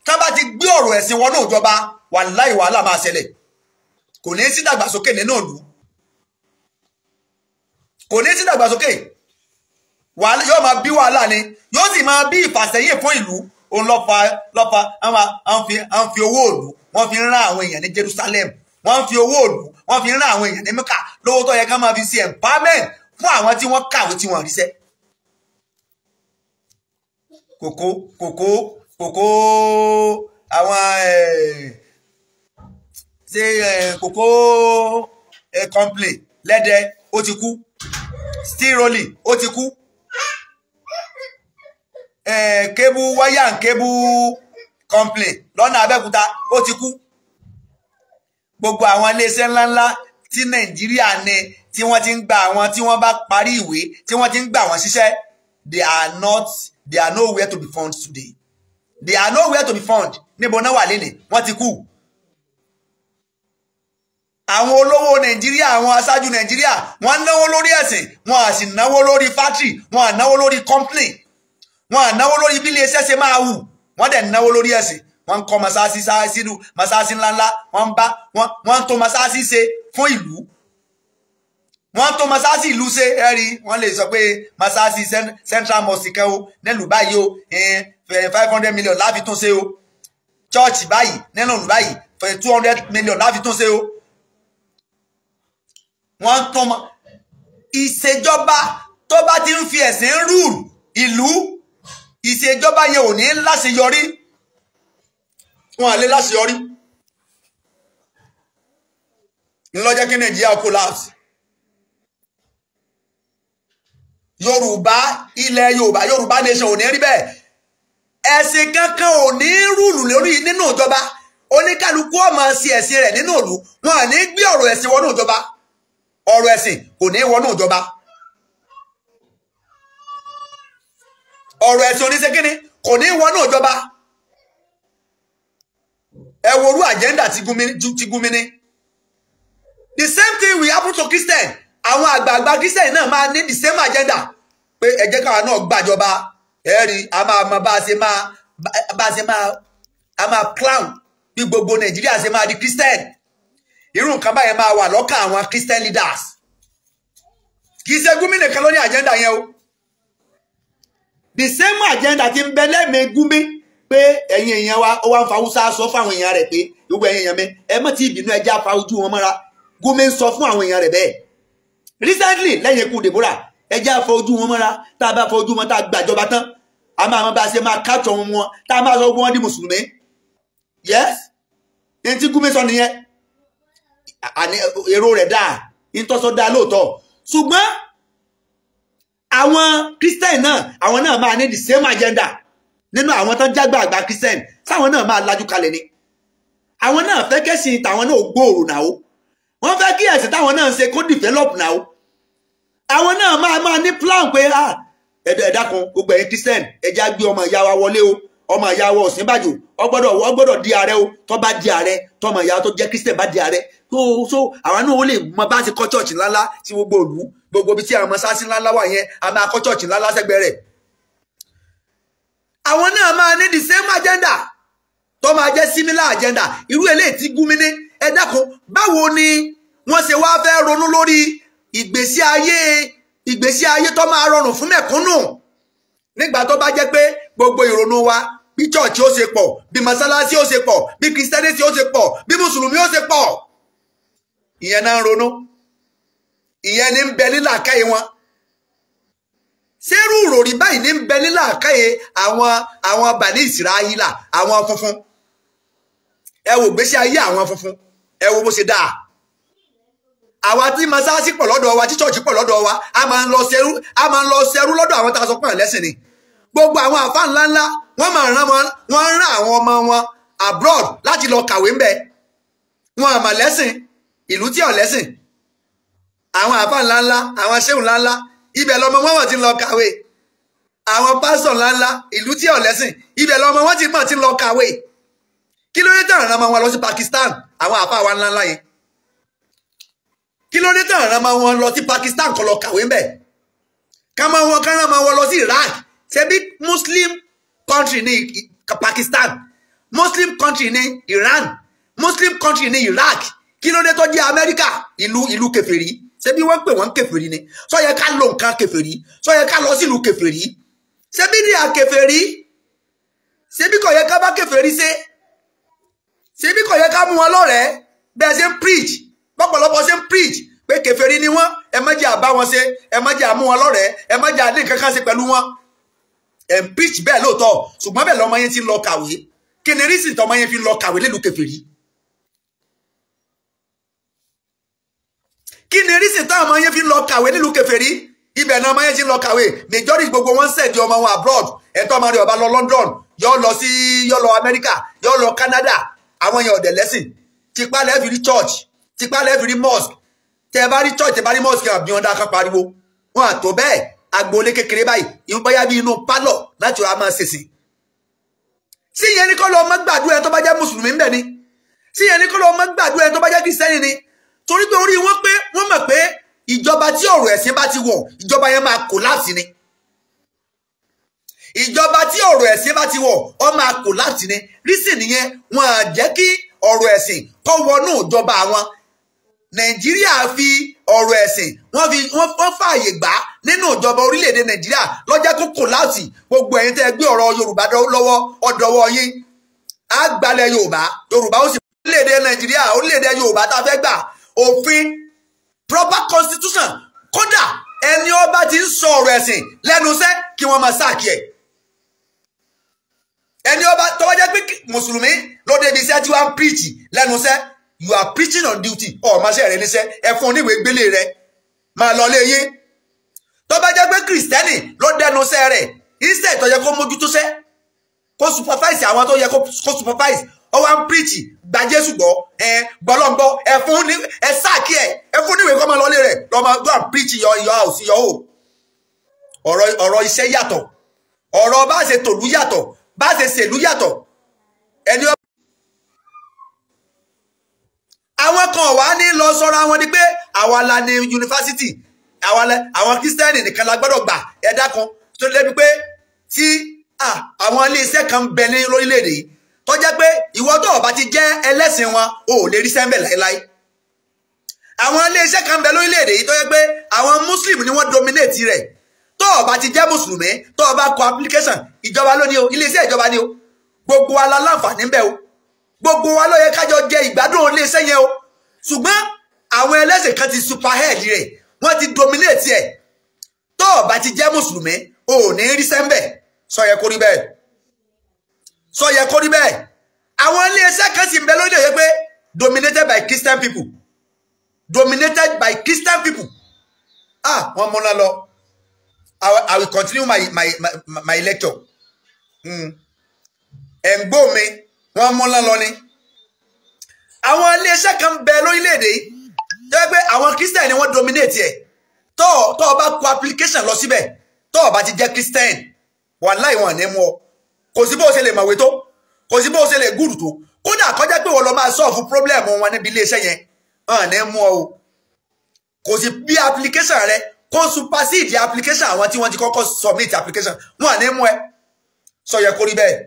tá bá ti gbé ọ̀rọ̀ ẹ̀sìn wọnú ìjọba wàláhì wàhálà máa ṣẹlẹ̀ kò ní sí dàgbàsókè nínú ìlú kò ní sí dàgbàsókè yóò máa bí wàhálà ni yóò sì máa bí ìfàsẹ́yìn fún ìlú òun lọ́fà àwọn fi owó ìlú wọ́n fi ń rán àwọn èèyàn ní Jerusalem wọ́n fi owó ìlú wọ́n fi ń rán àwọn èèyàn ní Mẹ́kà lówó tó yẹ ká máa fi ṣe empowerment fún àwọn tí wọ́n kàwé tí wọ́n ríṣẹ́ kòkó àwọn ṣe kòkó complain lẹ́dẹ̀ ó ti kú steel rolling ó ti kú kébù wáyà kébù complain lọ́nà Abẹ́òkúta ó ti kú gbogbo àwọn iléeṣẹ́ ńláńlá tí Nàìjíríà ní tí wọ́n ti ń gba àwọn tí wọ́n bá parí ìwé tí wọ́n ti ń gbà wọ́n ṣiṣẹ́ they are nowhere to be found today they are nowhere to be found níbo náà wà lénìí wọ́n ti kú àwọn olówó Nàìjíríà àwọn aṣáájú Nàìjíríà wọ́n náwó lórí ẹ̀sìn wọ́n á sì náwó lórí factory wọ́n á náwó lórí company wọ́n á náwó lórí bí iléeṣẹ́ ṣe máa wù wọ́n dẹ̀ náwó lórí ẹ̀sìn wọ́n kọ́ masáàsì sínú masáàsì ńláńlá wọ́n tó masáàsì ṣe fún ìlú wọ́n tó masáàsì ìlú ṣe ẹ̀rí wọ́n lè sọ pé masáàsì central mosque kan o nílùú báyìí o 500 million láfi tún ṣe o church báyìí nínú ìlú báyìí 200 million láfi tún ṣe o wọ́n tó ìṣèjọba tó bá ti ń fi ẹ̀sìn rúùlù ìlú ìṣèjọba yẹn ò ní láṣeyọrí wọn à lè láṣeyọrí ńlọ́jẹ́ kí Nàìjíríà collapse Yorùbá ilẹ̀ Yorùbá nation ò ní rí bẹ́ẹ̀ ẹ̀sìn kankan ò ní rúùlù lórí nínú ìjọba oníkálukú ó máa ṣe ẹ̀sìn rẹ̀ nínú ìlú wọn à ní gbé ọ̀rọ̀ ẹ̀sìn wọnú ìjọba ọ̀rọ̀ ẹ̀sìn kò ní wọnú ìjọba ọ̀rọ̀ ẹ̀sìn oníṣẹ́kíní kò ní wọnú ìjọba ẹ worú agenda ti Gumi ní the same thing will happen to Christian àwọn àgbààgbà Christian náà máa ní the same agenda pé ẹ jẹ́ káwa náà gbàjọba ẹ̀rí a máa bá a ṣe máa plan bí gbogbo Nàìjíríà ṣe máa di Christian irú nǹkan báyẹn máa wà lọ́kàn àwọn Christian leaders kì í ṣe Gumi nìkan ló ní agenda yẹn o the same agenda ti ń bẹ lẹ́mìí Gumi pé ẹ̀yin èèyàn wa ó wá ń fa Haúsá sọ fún àwọn èèyàn rẹ̀ pé gbogbo ẹ̀yin èèyàn mi ẹ mọ̀ tí ìbínú ẹjẹ́ afa ojú wọn mọ́ra Gumi ń sọ fún àwọn èèyàn rẹ̀ bẹ́ẹ̀ recently lẹ́yìn ikú Deborah ẹjẹ́ afa ojú wọn mọ́ra tá a bá fa ojú wọn tá a gbàjọba tán a máa bá a ṣe máa káàtọ̀ wọn tá a máa sọ wọn di mùsùlùmí yes ní tí Gumi sọ nìyẹn èrò rẹ̀ dáa ìtọ́sọ dáa lóòótọ́ ṣùgbọ́n àwọn Christian náà àwọn náà máa ní the same agenda nínú àwọn tán jágbà àgbà Christian sáwọn náà máa lajú kalẹ̀ ni àwọn náà fẹ́ kẹ́sìn tàwọn náà gbòòrò náà ó wọ́n fẹ́ kí ẹ̀sìn táwọn náà ń ṣe kó develop náà ó àwọn náà máa ní plan pé ẹ̀dá kan gbogbo ẹ̀yin Christian ẹ̀já gbé ọmọ ìyá wa wọlé o ọmọ ìyá wa Ọ̀ṣínbàjò ọgbọ́dọ̀ di ààrẹ o tó bá di ààrẹ tọmọ ìyá tó jẹ́ Christian bá di ààrẹ so àwọn náà ó lè mọ bá ti kọ́ church ńláńlá tí gbogbo ìlú gbogbo ibi tí àwọn mọ́sáàsì ńláńlá wà yẹn a máa kọ́ church ńláńlá sẹ́gbẹ̀ẹ́ rẹ̀ àwọn náà máa ní the same agenda tó máa jẹ́ similar agenda irú eléyìí tí Gumi ní ẹ dákun báwo ni wọ́n ṣe wá fẹ́ ronú lórí ìgbésí ayé tó máa rọrùn fún mẹ̀kúnnù nígbà tó bá jẹ́ pé gbogbo ìrònú wa bí church ó ṣe pọ̀ bí mọ́sálásí ó ṣe pọ̀ bí Christianity ó ṣe pọ̀ bí mùsùlùmí ó ṣe pọ̀ ìyẹn náà ń ronú ìyẹn ní ń bẹ nílà káyé wọn ṣérú ìròrí báyìí ní ń bẹ nílà káyé àwọn Bani Israila àwọn funfun ẹ wò gbésí ayé àwọn funfun ẹ wò bó ṣe dáa àwa tí mọ́sáàsì pọ̀ lọ́dọ̀ wa tí church pọ̀ lọ́dọ̀ wa a máa ń lọ ṣẹrú lọ́dọ̀ àwọn tá a sọ pé lẹ́sìn ni gbogbo àwọn àfa ńláńlá wọ́n máa rán àwọn ọmọ wọn abroad láti lọ kàwé ń bẹ wọn àmà lẹ́sìn ìlú tí ò lẹ́sìn àwọn àfa ńláńlá àwọn ṣéhùn ńláńlá ibẹ̀ lọmọ wọn ti lọ kàwé àwọn pásítọ̀ ńláńlá ìlú tí ò lẹ́sìn ibẹ̀ lọmọ wọn ti lọ kàwé kí ló dé tàn rán ọmọ wọn lọ sí Pakistan àwọn àfa wa ńláńlá yẹn kí ló dé tàn rán ọmọ wọn lọ sí Pakistan kó lọ kàwé ń bẹ ká máa wọn kán rán ọmọ wọn lọ sí Iraq ṣebí Muslim country ní Pakistan Muslim country ní Iran Muslim country ní Iraq kí ló dé tó jẹ́ Amẹ́ríkà ìlú kèfèrí ṣebí wọ́n pè wọ́n kèfèrí ni sọ yẹ ká lo nǹkan kèfèrí sọ yẹ ká lọ sí ìlú kèfèrí ṣebí ní àkèfèrí ṣebí kò yẹ ká bá kèfèrí ṣe ṣebí kò yẹ ká mú wọn lọ́rẹ̀ẹ́ bẹ́ẹ̀ ṣe ń preach pọ̀pọ̀lọpọ̀ ṣe ń preach pé kèfèrí ni wọ́n ẹ má jẹ́ àbá wọn ṣe ẹ má jẹ́ àmú wọn lọ́rẹ̀ẹ́ ẹ má jẹ́ àdé nǹkan kan ṣe pẹ̀lú wọn ẹ ń preach bẹ́ẹ̀ lóòótọ́ ṣùgbọ́n bẹ́ẹ̀ lọ́mọ yẹn ti lọ kàwé kí ni rísì tọmọ yẹn fi lọ kàwé nílùú kèfèrí kí ni rísì tọmọ yẹn fi lọ kàwé nílùú kèfèrí ibẹ̀ náà ọmọ yẹn ti lọ kàwé majority gbogbo wọn sẹ̀dí ọmọ wọn abroad ẹ̀tọ́ ọmọ rẹ̀ ọba lọ London yóò lọ America yóò lọ Canada àwọn yẹn ọ̀dẹ̀ lẹ́sìn tipa lẹ́ẹ̀fì rí church tipa lẹ́ẹ̀fì rí mosque tẹ bá rí church tẹ bá rí mosque àbí ọ̀dà kan pariwo wọn àtò bẹ́ẹ̀ agboolé kékeré báyìí ìwọ́n bóyá bí inú pálọ̀ láti wàá máa ṣèṣì sí ìyẹn ní kọ́ lọ mọ́ gbàdúrà ẹ tó bá jẹ́ mùsùlùmí ń bẹ̀ ni sí ìyẹn ní kọ́ lọ mọ́ gbàdúrà ẹ tó bá jẹ́ kìrìsìtẹ́nì ni torí pé orí wọn pé wọ́n mọ̀ pé ìjọba tí ọ̀rọ̀ ẹ̀sìn bá ti wọ̀ ìjọba yẹn máa collapse ni ìjọba tí ọ̀rọ̀ ẹ̀sìn bá ti wọ̀ ọ máa collapse ni rísì nìyẹn wọn à jẹ́ kí ọ̀rọ̀ ẹ̀sìn kó wọnú ìjọba àwọn Nàìjíríà fi ọ̀rọ̀ ẹ̀sìn wọ́n fààyè gbà nínú ìjọba orílẹ̀-èdè Nàìjíríà lọ́jọ́ tó collapse gbogbo ẹ̀yin tẹ́ gbé ọ̀rọ̀ Yorùbá lọ́wọ́ ọ̀dọ̀wọ́ yín àgbàlẹ̀ Yorùbá ó sì orílẹ̀-èdè Nàìjíríà orílẹ̀-èdè Yorùbá tá a fẹ́ gbà òfin proper constitution kódà ẹni ọba ti ń sọ ọ̀rọ̀ ẹ̀sìn lẹ́nu iṣẹ́ kí wọ́n máa sáàkì ẹ̀ ẹni ọba tó bá jẹ́ pé mùsùlùmí ló débi iṣẹ́ tí wọ́n ń preach lẹ́nu iṣẹ́ you are preaching on duty ọ̀ọ́máṣẹ́ rẹ níṣẹ́ ẹ fún oníwèé gbélé rẹ máa lọ lé yín tó bá jẹ́ pé kìrìsìtẹ́nì ló dẹnu iṣẹ́ rẹ̀ instead tó yẹ kó mójútó ṣẹ́ kó supervise àwọn tó yẹ kó supervise ó wá ń preach gba Jésù gbọ́ gbọ́lọ́ngbọ́ ẹ fún ẹ sáàkì ẹ fún oníwèé kó máa lọ lé rẹ̀ lọ́ máa go and preach your house your home ọ̀rọ̀ iṣẹ́ yàtọ̀ ọ̀rọ̀ bá ṣe tòlú yàtọ̀ bá ṣe ṣèlú yàtọ̀ ẹni àwọn kan wà ní lọ sọ́ra wọn ni pé àwa la ní yunifásitì àwọn kírísítẹ́nì nìkan la gbọ́dọ̀ gbà ẹ̀dá kan tó débi pé tí àwọn iléeṣẹ́ kan bẹ ní lórílẹ̀‐èdè yìí tó jẹ́ pé ìwọ tó bá ti jẹ́ ẹlẹ́sìn wọn ò lè rí sẹ́ńbẹ̀ láéláé àwọn iléeṣẹ́ kan bẹ lórílẹ̀‐èdè yìí tó jẹ́ pé àwọn muslim ni wọ́n dominate rẹ̀ tó bá ti jẹ́ mùsùlùmí tó bá kọ application ìjọba ló ní o iléeṣẹ́ ìjọba ní o gbogbo wa la láǹfààní ń bẹ o gbogbo wa ló yẹ kájọ jẹ ìgbádùn iléeṣẹ́ yẹn o ṣùgbọ́n àwọn ẹlẹ́sìn kan ti superhead rẹ̀ wọ́n ti dominate ẹ̀ tó bá ti jẹ́ mùsùlùmí ò ní rí sẹ́ńbẹ̀ sọ yẹ kó rí bẹ́ẹ̀ sọ yẹ kó rí bẹ́ẹ̀ àwọn iléeṣẹ́ kan sì ń bẹ lóde yẹ pé dominated by Christian people wọ́n múná lọ I will continue my lecture ẹ̀ǹgbó mi wọ́n múná lọ ni àwọn iléeṣẹ́ kan bẹ lórílẹ̀‐èdè yìí tó yẹ pé àwọn Christian ni wọ́n dominate ẹ̀ tó o bá kọ application lọ síbẹ̀ tó o bá ti jẹ́ Christian wàláhì wọn ní mú ọ kò sí bó ṣe lè mọ̀wé tó kò sí bó ṣe lè gùrù tó kódà kọjá pé wọ́n lọ máa solve problem wọn níbi iléeṣẹ́ yẹn wọn ní mú ọ o kò sí bí application rẹ kó supersede application àwọn tí wọ́n ti kọ́kọ́ submit application wọn ní mú ẹ sọ yẹ kó rí bẹ́ẹ̀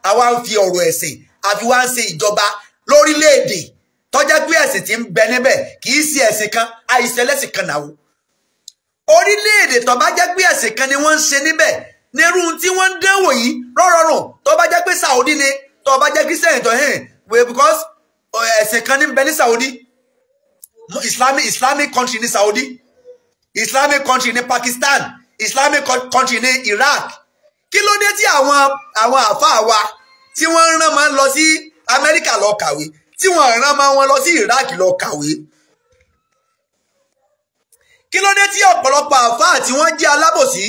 àwa ń fi ọ̀rọ̀ ẹ̀sìn àfi wá ń ṣe ìjọba lórílẹ̀‐èdè tọ́jà pé ẹ̀sìn tí ń bẹ níbẹ̀ kì í ṣe ẹ̀sìn kan àìṣe ẹlẹ́sìn kan náà o orílẹ̀‐èdè tó bá jẹ́ pé ẹ̀sìn kan ni wọ́n ń ṣe níbẹ̀ nírú tí wọ́n ń dánwò yìí rọ́rọ́rùn tó bá jẹ́ pé Saudi ni tó bá jẹ́ Christian tó because ẹ̀sìn kan ní bẹ ní Saudi Islamic country ní Saudi Islamic country ní Pakistan Islamic country ní Iraq kí ló dé tí àwọn àfáà wa tí wọ́n rán máa ń lọ sí Amẹ́ríkà lọ kàwé tí wọ́n rán máa wọn lọ sí Iraq lọ kàwé kí ló dé tí ọ̀pọ̀lọpọ̀ àfáà tí wọ́n jẹ́ alábòsí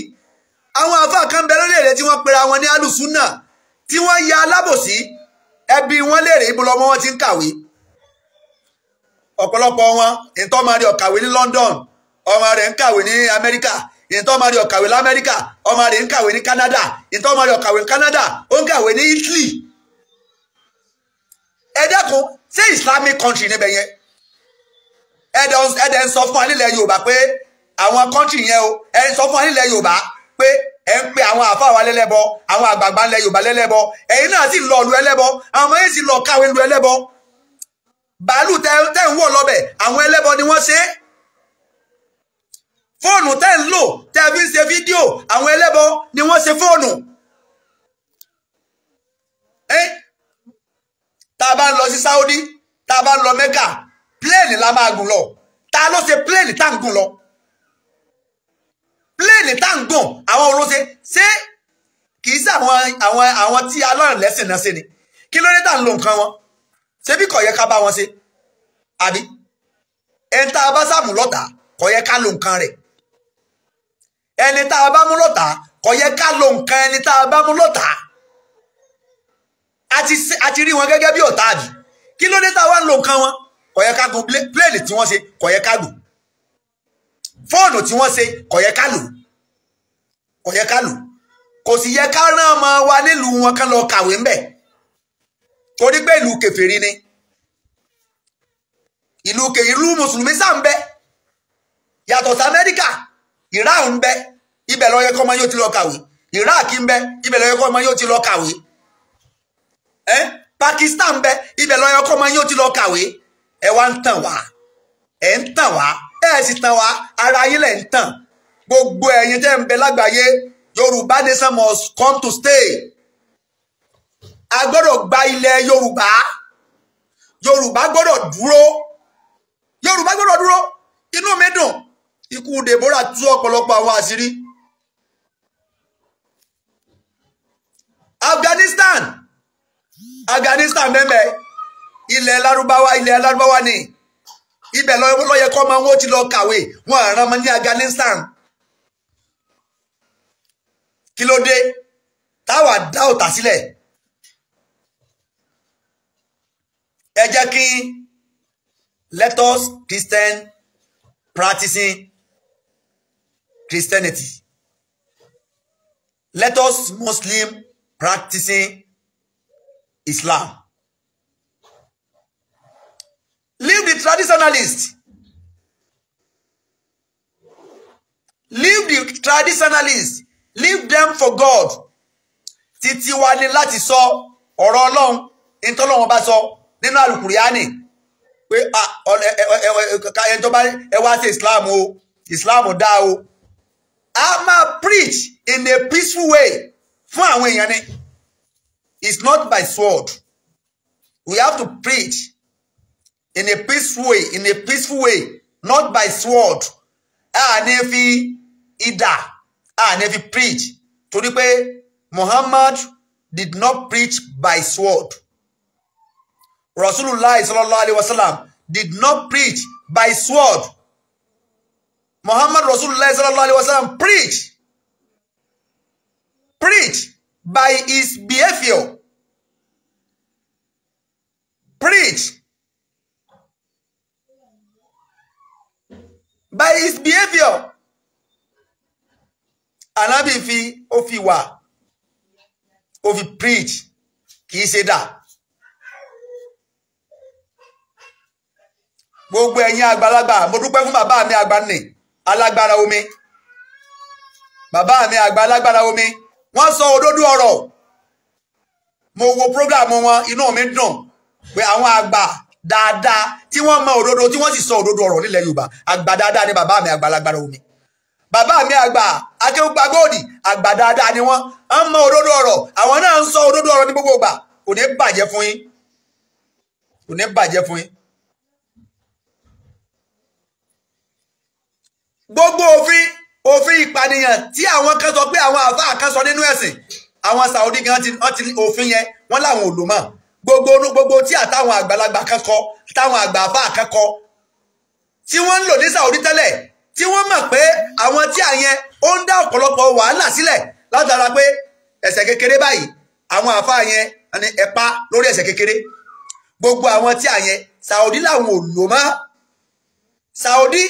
àwọn àfáà kan bẹ lórílẹ̀-èdè tí wọ́n pera wọn ní alùsùnà tí wọ́n ya alábòsí ẹbí wọn léèrè ibo lọmọ wọn ti ń kàwé ọ̀pọ̀lọpọ̀ wọn ìtọ́ máa rí ọ̀kàwé ní London ọmọ rẹ̀ ń kàwé ní Amẹ́ríkà ìtọ́ máa rí ọ̀kàwé l'Amẹ́ríkà ọmọ rẹ̀ ń kàwé ní Canada ìtọ́ máa rí ọ̀kàwé ní Canada ó ń kàwé ní Italy ẹ dákun ṣé Islamic country níbẹ̀ yẹn ẹ̀dẹ̀ ń sọ fún wa nílẹ̀ Yorùbá pé àwọn country yẹn o ẹ̀ ń sọ fún wa nílẹ̀ Yorùbá pé ẹ̀ ń pe àwọn àfáà wa lẹ́lẹ́bọ àwọn àgbààgbà ńlẹ̀ Yorùbá lẹ́lẹ́bọ ẹ̀yin náà sì lọ lu ẹlẹ́bọ àwọn ọmọ yẹn sì lọ kàwé lu ẹlẹ́bọ bàálù tẹ́ ń wọ̀ lọ́bẹ̀ àwọn ẹlẹ́bọ ni wọ́n ṣe é fóònù tẹ́ ń lò tẹ́ fi ń ṣe fídíò àwọn ẹlẹ́bọ ni wọ́n ṣe fóònù tá a bá ń lọ sí Saudi tá a bá ń lọ Mẹ́kà pléènì la máa gùn lọ ta ló ṣe pléènì tá ń gùn lọ pléènì tá ń gùn àwọn olóṣè ṣé kì í sí àwọn tí alọ́rìn lẹ́sìn náà ṣe ni kí ló dé tá ń lo nǹkan wọn ṣé bí kò yẹ ká bá wọn ṣe àbí ẹni tá a bá sàmù lọ́tà kò yẹ ká lo nǹkan rẹ̀ ẹni tá a bá mú lọ́tà kò yẹ ká lo nǹkan ẹni tá a bá mú lọ́tà àti rí wọn gẹ́gẹ́ bí ọ̀tá àbí kí ló dé tá a wá ń lo nǹkan wọn kò yẹ ká gun pléènì tí wọ́n ṣe kò yẹ ká lò fóònù tí wọ́n ṣe kò yẹ ká lò kò yẹ ká lò kò sì yẹ ká rán ọmọ wa nílùú wọn kán lọ kàwé ńbẹ̀ torí pé ìlú kèfèrí ni ìlú mùsùlùmí sá ń bẹ yàtọ̀ sí Amẹ́ríkà Iran ń bẹ ibẹ̀ ló yẹ kọ́ ọmọ yóò ti lọ kàwé Iraq ń bẹ ibẹ̀ ló yẹ kọ́ ọmọ yóò ti lọ kàwé Pakistan ń bẹ ibẹ̀ ló yẹ kọ́ ọmọ yóò ti lọ kàwé ẹ wá ń tàn wá ẹ ń tàn wá ẹ sì tàn wá ara yín lẹ̀ ń tàn gbogbo ẹ̀yin tẹ́ ń bẹ lágbàáyé Yorùbá nation must come to stay a gbọ́dọ̀ gba ilẹ̀ Yorùbá Yorùbá gbọ́dọ̀ dúró Yorùbá gbọ́dọ̀ dúró inú mi dùn ikú Deborah tú ọ̀pọ̀lọpọ̀ àwọn àṣírí Afghanistan mẹ́mẹ́ ilẹ̀ Lárúbáwá ni ibẹ̀ ló yẹ kọ́ máa wọ́n ti lọ kàwé wọn àrán ọmọ ní Afghanistan kí ló dé táwa dá ọ̀tá sílẹ̀ ẹ jẹ́ kí let us Christian practicing Christianity let us Muslim practicing Islam leave the traditionalists leave them for God títí wa ní láti sọ ọ̀rọ̀ Ọlọ́run ìtọ́lọ́wọ́n bá sọ nínú Al-Qur'ani pé ẹni tó bá ẹ wá sí Islam dá o a máa preach in a peaceful way fún àwọn èèyàn ni it's not by sword we have to preach in a peaceful way not by sword a ní fi idà a ní fi preach torí pé Muhammad did not preach by sword Rasulullah sallallahu alaihi wasallam did not preach by sword Muhammad Rasulullah sallallahu alaihi wasallam preach by his behavior preach by his behavior Ànábì ó fi wà ó fi preach kìí ṣe dà gbogbo ẹ̀yin àgbàlagbà mo dúpẹ́ fún bàbá mi àgbà nì alágbára omi bàbá mi àgbà alágbára omi wọ́n sọ òdodo ọ̀rọ̀ mo wo program wọn inú mi dùn pé àwọn àgbà dáadáa tí wọ́n mọ òdodo tí wọ́n sì sọ òdodo ọ̀rọ̀ nílẹ̀ Yorùbá àgbà dáadáa ni bàbá mi àgbà alágbára omi bàbá mi àgbà akéwùgbà góòdì àgbà dáadáa ni wọ́n mọ òdodo ọ̀rọ̀ àwọn náà ń sọ òdodo ọ̀rọ̀ ní gbogbo ìgbà kò ní bàjẹ́ fún yín kò ní bàjẹ́ fún yín gbogbo òfin ìpànìyàn tí àwọn kan sọ pé àwọn àfáà kan sọ nínú ẹ̀sìn àwọn Saudi gan ti òfin yẹn wọ́n láwọn ò lò mọ́ gbogbo tí àtàwọn àgbàlagbà kan kọ táwọn àgbà àfáà kan kọ tí wọ́n ń lò ní Saudi tẹ́lẹ̀ tí wọ́n mọ̀ pé àwọn tí àyẹn ó ń dá ọ̀pọ̀lọpọ̀ wàhálà sílẹ̀ látara pé ẹ̀ṣẹ̀ kékeré báyìí àwọn àfáà yẹn ni ẹ̀pá lórí ẹ̀ṣẹ̀ kékeré gbogbo àwọn tí àyẹn Saudi làwọn ò lò mọ́ Saudi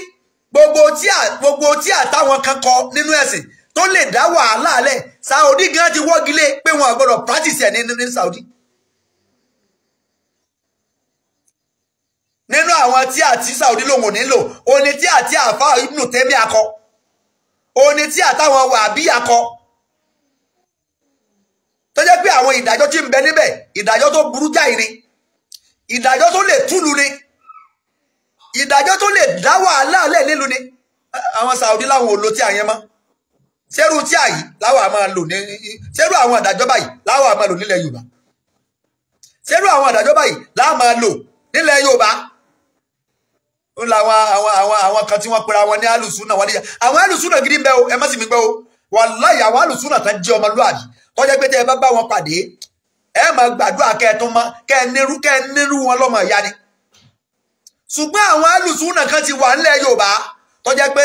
gbogbo tí àtàwọn kan kọ nínú ẹ̀sìn tó lè dá wàhálà lẹ̀ Saudi gan ti wọ́gilé pé wọn gbọ́dọ̀ practice ẹ̀ ní Saudi. nínú àwọn tí àti Saudi lòun ò nílò òní tí àti àfa Ibnu Tẹ́mí akọ òní tí àtàwọn wàbí akọ tó jẹ́ pé àwọn ìdájọ́ tí ń bẹ níbẹ̀ ìdájọ́ tó burú jáì ni ìdájọ́ tó lè túlù ni ìdájọ́ tó lè dá wàhálà lẹ̀ nílùú ni àwọn Saudi láwọn ò lo tí àyẹn mọ́ ṣerú tí àyí láwọn àmà lò ní ṣerú àwọn ìdájọ́ báyìí láwọn àmà lò nílẹ̀ Yorùbá ṣerú àwọn ìdájọ́ báyìí láwọn àmà lò nílẹ̀ Yorùbá ó làwọn kan tí wọ́n pera wọn ní alùsùnà wọn níyà àwọn alùsùnà gidi ń bẹ o ẹ má sì mí gbẹ o wàláhì àwọn alùsùnà tán jẹ́ ọmọlúwàbí tó jẹ́ pé tẹ́ ẹ bá wọn pàdé ẹ máa gbàdúrà kẹ́ẹ̀tún mọ́ kẹ́ẹ̀nírú wọn lọ́mọ ìyá ni ṣùgbọ́n àwọn alùsùnà kan ti wà nílẹ̀ Yorùbá tó jẹ́ pé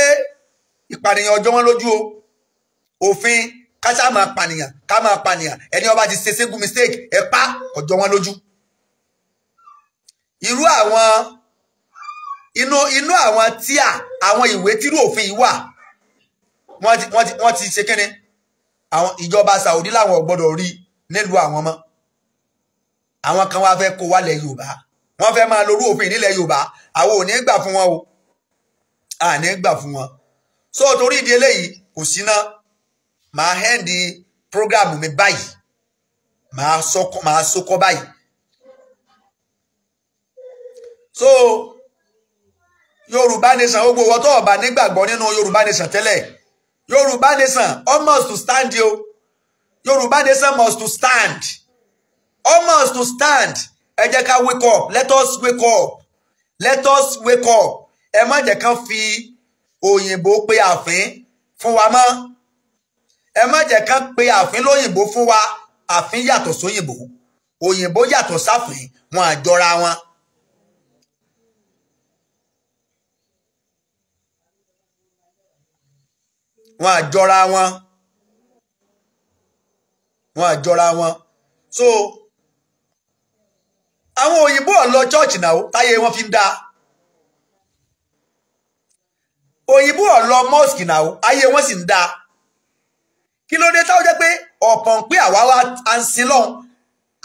ìpànìyàn ọjọ́ wọn lójú o òfin káṣá máa pànìyàn ká máa pànìyàn ẹni ó bá ti ṣe single mistake ẹ pa ọjọ́ wọn lójú irú àwọn inú àwọn tíà àwọn ìwé tírú òfin yìí wà wọ́n ti ṣe kíni àwọn ìjọba Saudi láwọn ò gbọ́dọ̀ rí nílùú àwọn mọ́ àwọn kan wá fẹ́ kó wálẹ̀ Yorùbá wọ́n fẹ́ máa lórú òfin nílẹ̀ Yorùbá àwọn ò ní gbà fún wọn o à ní gbà fún wọn so torí ìdí eléyìí kò síná máa hẹ́ndì prógrámù mi báyìí máa sókọ́ báyìí so Yorùbá nation gbogbo wọn tó ọba nígbàgbọ́ nínú Yorùbá nation tẹ́lẹ̀ Yorùbá nation almost to stand yo Yorùbá nation must to stand almost to stand ẹ jẹ́ ká wake up let us wake up let us wake up ẹ má jẹ́ kán fi òyìnbó pé àfín fún wa mọ́ ẹ má jẹ́ kán pé àfín lóyìnbó fún wa àfín yàtọ̀ sóyìnbó òyìnbó yàtọ̀ sáfín wọn àjọra wọn. wọn àjọra wọn so àwọn òyìnbó ọ̀lọ́ church náà táyé wọn fi ń dá òyìnbó ọ̀lọ́ mosque náà ayé wọn sì ń dá kí ló dé táwọn jẹ́ pé ọ̀pọ̀n pé àwa wa à ń sin lọ́hùn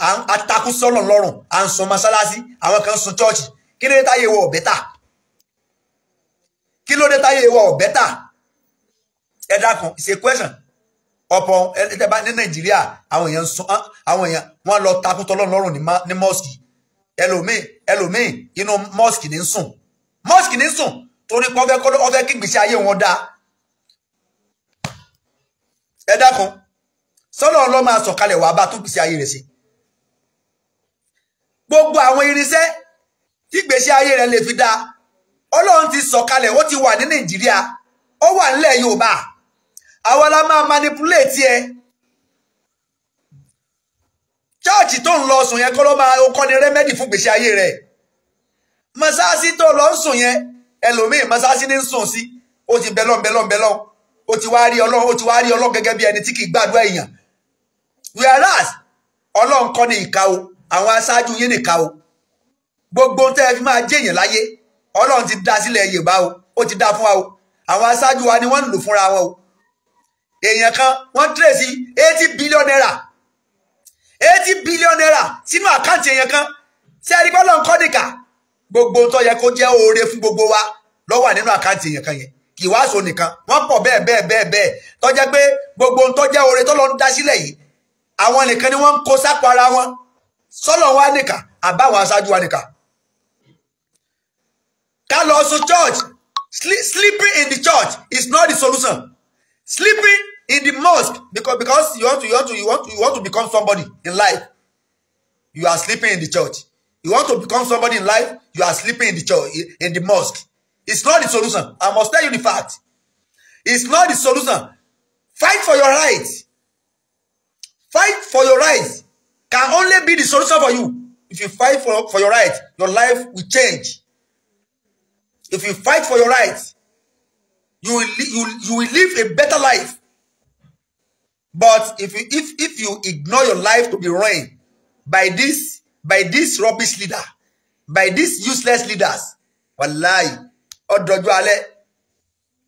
à ń takú sọ́lọ̀ lọ́rùn à ń sun mọ́sálásí àwọn kan sun church kí ló dé táyé wọ ọ̀bẹ́tà kí ló dé táyé wọ ọ̀bẹ́tà ẹ dákun it's a question ọ̀pọ̀ ẹ̀ẹ́dẹ́gbà ní Nàìjíríà àwọn èèyàn wọ́n lọ takú tọ́lọ́ lọ́rùn ní mosque ẹlòmíì inú mosque ní sùn torí pé ọfẹ́ kí gbèsè ayé wọn dáa ẹ dákun sọ́lọ́ ló máa sọ̀kalẹ̀ wà bá tó gbèsè ayé rẹ̀ sí gbogbo àwọn irinṣẹ́ tí gbèsè ayé rẹ̀ lè fi dáa Ọlọ́run ti sọ̀kalẹ̀ ó ti wà ní Nàìjíríà ó wà nílẹ̀ Yorùbá àwọn la máa manipulate ẹ chọ́ọ̀chì tó ń lọ sùn yẹn kọ́ ló máa kọ́ ni rẹ́mẹ́dì fún gbèsè ayé rẹ̀ mọ́sáàsì tó lọ ń sùn yẹn ẹlòmíì mọ́sáàsì ní ń sùn sí ó ti bẹ́lọ́n ó ti wá rí Ọlọ́run gẹ́gẹ́ bí ẹni tí kì í gbàdúrà èèyàn whereas Ọlọ́run kọ́ ni ìka o àwọn aṣáájú yín nìka o gbogbo tẹ́ ẹ fi máa jẹ́yàn láyé Ọlọ́run ti dá sílẹ̀ Yorùbá o ó ti dá fún wa o àwọn aṣáájú wa ni wọ́n ń lò fúnra wọn o èèyàn kan wọ́n tírèsì 80 billion naira 80 billion naira sínú àkáǹtì èèyàn kan sí ẹni bọ́lọ̀ ń kọ́ nìkà gbogbo tó yẹ kó jẹ́ oore fún gbogbo wa ló wà nínú àkáǹtì èèyàn kan yẹn kì wá so nìkan wọ́n pọ̀ bẹ́ẹ̀ tó jẹ́ pé gbogbo tó jẹ́ oore tó lọ ń dá sílẹ̀ yìí àwọn nìkan ni wọ́n ń kó sápò ara wọn sọ́lọ̀ wa nìkà àbáwọn aṣáájú wa nìkà ká lọ sùn church sleeping in the church is not the solution sleeping in the mosque because you want to become somebody in life you are sleeping in the church you want to become somebody in life you are sleeping in the church in the mosque it's not the solution I must tell you the fact it's not the solution fight for your rights can only be the solution for you if you fight for your rights your life will change if you fight for your rights You will live a better life. But if you ignore your life to be ruined by this rubbish leader, by these useless leaders, wallahi, ọdọjọ́ alẹ́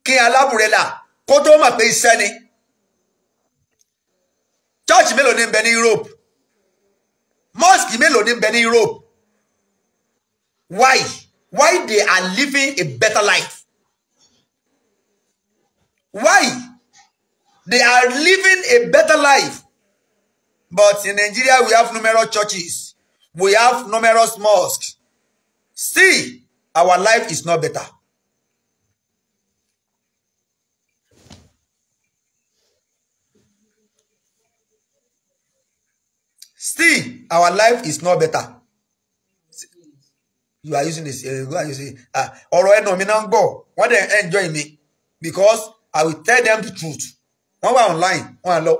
kí alábùrẹ́là kó tó mọ̀ pé iṣẹ́ ni. Church mélòó ní ń bẹ ní Europe? Mosque mélòó ní ń bẹ ní Europe? Why they are living a better life? Why? They are living a better life. But in Nigeria, we have numerous churches. We have numerous mosques. Still, our life is not better. Still, our life is not better. You are using this. Go and you say, ọ̀rọ̀ ẹnu mi náà ń gbọ́. Wọ́n dey enjoy me because I will tell them the truth. Wọ́n wà online, wọ́n á lọ.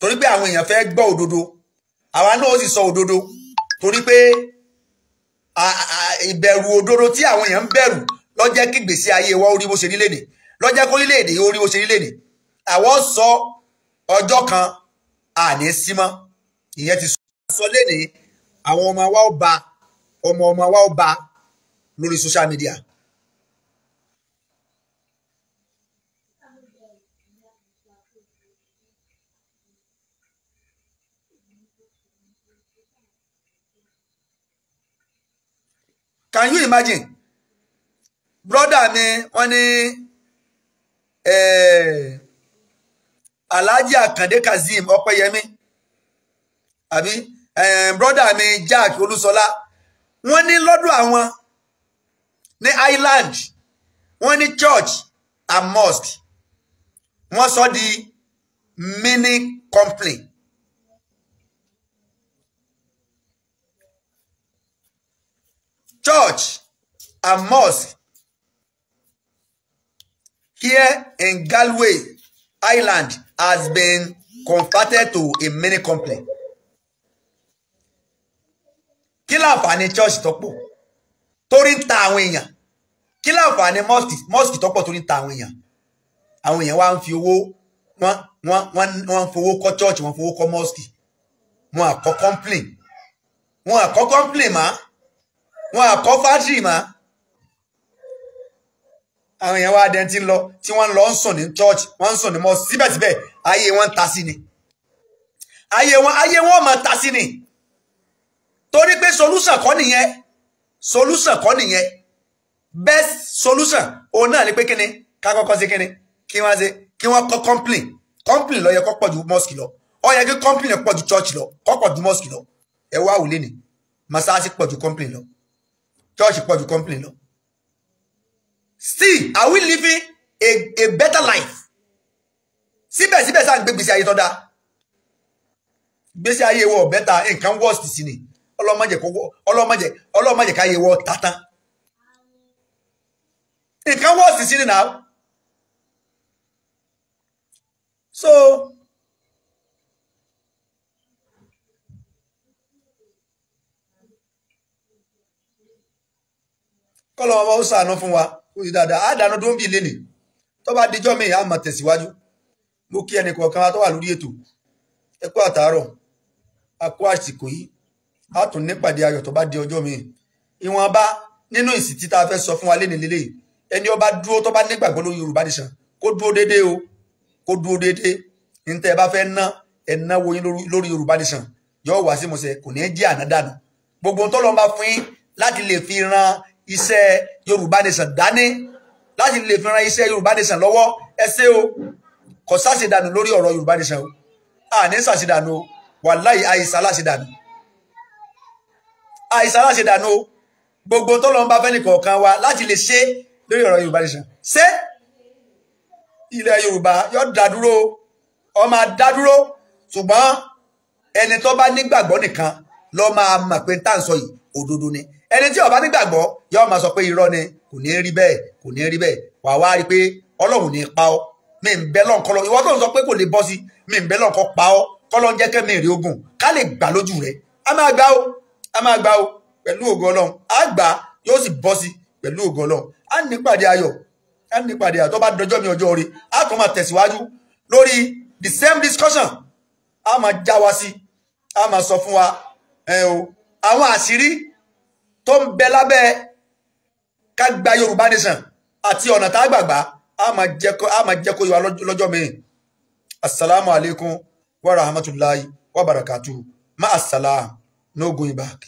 Torí pé àwọn èèyàn fẹ́ gbọ́ òdodo. Àwa náà ó sì sọ òdodo. Torí pé ìbẹ̀rù òdodo tí àwọn èèyàn ń bẹ̀rù ló jẹ́ kí ìgbésí ayé wa ó rí bó ṣe rí lénìí. Ló jẹ́ kó orílẹ̀-èdè ó rí bó ṣe rí lénìí. Àwọn sọ ọjọ́ kan àní símọ́. Ìyẹn ti sọ lénìí. Àwọn ọmọ wa ó ba ọmọ wa ó ba lórí social media. Can you imagine? Brother mi wọ́n ní Alhaji Akande Kazeem Ọpẹ́yẹmí àbí brother mi Jack Olúṣọlá wọ́n ní lọ́dọ̀ àwọn ní Ireland wọ́n ní church and mosque wọ́n sọ di mini company. Church and mosque here in Galway, Ireland, has been converted to a mini company. Kí láǹfààní church tó pọ̀ torí ń ta àwọn èèyàn? Kí láǹfààní mosque tó pọ̀ torí ń ta àwọn èèyàn? Àwọn èèyàn wá ń fi owó wọ́n fowó kọ́ church, wọ́n fowó kọ́ mosque. Wọ́n á kọ́ company. Wọ́n á kọ́ company mà. Wọ́n á kọ́ factory mà. Àwọn èèyàn wá dẹ̀ tí ń lọ tí wọ́n lọ ń sùn ní church, wọ́n ń sùn ní mosque. Síbẹ̀síbẹ̀ ayé wọn ta sí ni. Ayé wọn máa ta sí ni. Torí pé solution kọ́ nìyẹn. Solution kọ́ nìyẹn. Best solution òun náà ni pé kíni ká kọ́kọ́ sí kíni kí wọ́n kọ́ company ló yẹ kó pọ̀ ju mosque lọ. Ó yẹ kí company pọ̀ ju church lọ, kó pọ̀ ju mosque lọ. Ẹ wá wò léni masáàsì pọ̀ ju company lọ, church pọ̀ ju company lọ. Still, are we living a better life? Síbẹ̀síbẹ̀ sáà ń gbé gbèsè ayé tó dáa. Gbèsè ayé wọ better nǹkan worst sí ni. Ọlọ́mọdé ká yẹ wọ tátán. Nǹkan worst sí ni now. So, kọ́lọ̀ ọmọ ó ṣàánú fún wa ó sì dáadáa àdánù tó ń bí lénìí tó bá dijọ́ mi á máa tẹ̀síwájú. Mo kí ẹnì kọ̀ọ̀kan wa tó wà lórí ètò ẹ kú àtàárọ̀ a kú àsìkò yìí a tún nípàdé ayọ̀ tó bá di ọjọ́ mi. Ìwọ̀nba nínú ìsìtí tá a fẹ́ sọ fún wa lénìí lélẹ́yìí ẹni ó bá dúró tó bá nígbàgbọ́ lórí Yorùbá Nation kó dúró déédéé o kó dúró déédéé ní tẹ́ ẹ bá fẹ́ ná ẹ náwó yín lórí Yorùbá Nation yóò wá sí mọ̀ọ́sẹ̀ kò ní jẹ́ ànádànù. Gbogbo tó lọ́n bá fún yín láti lè fi ran iṣẹ́ Yorùbá Nation dání, láti lè fi ran iṣẹ́ Yorùbá Nation lọ́wọ́ ẹ ṣé o. Kò sáṣedànù lórí ọ̀rọ̀ Yorùbá Nation o. Àní sáṣedànù o. Wàláhì àìsàn aláṣedànù. Àìsàn aláṣedànù o. Gbogbo tó lọ́n bá fẹ́ nìkọ̀ọ̀kan wa láti lè ṣe lórí ọ̀rọ̀ Yorùbá Nation. Ṣé ilẹ̀ Yorùbá yóò dádúró ó máa dádúró ṣùgbọ́n ẹni tó bá nígbàgbọ́ nìkan ló máa mọ̀ pé tá à ń sọ yìí òdodo ni. Ẹni tí ó bá nígbàgbọ́ yóò máa sọ pé irọ́ ni kò ní rí bẹ́ẹ̀ kò ní rí bẹ́ẹ̀ wà wá rí pé Ọlọ́run ní pa ọ́. Mi ń bẹ lọ́n kọ́lọ́ ìwọ tó ń sọ pé kò lè bọ́ sí mi ń bẹ lọ́n kọ́ pa ọ́ kọ́lọ́ ń jẹ́ kẹ́mi rí ogun ká lè gbà lójú rẹ̀. A máa gbà ó a máa gbà ó pẹ̀lú ògo Ọlọ́run a gbà yóò sì bọ́ sí pẹ̀lú ògo Ọlọ́run. A nípàdé ayọ̀ ká nípàdé àtọ́ bá dọjọ́ mi ọjọ́ orí á tún máa tẹ̀síwájú lórí the same discussion á máa já wa sí á máa sọ fún wa àwọn àṣírí tó ń bẹ lábẹ́ ká gba Yorùbá nation àti ọ̀nà tá a gbàgbà á máa jẹ́ kó yọ lọ́jọ́ mi. Assalamu alaikum wa rahmatullahi wa barakatuhu. Ma assalam. No going back.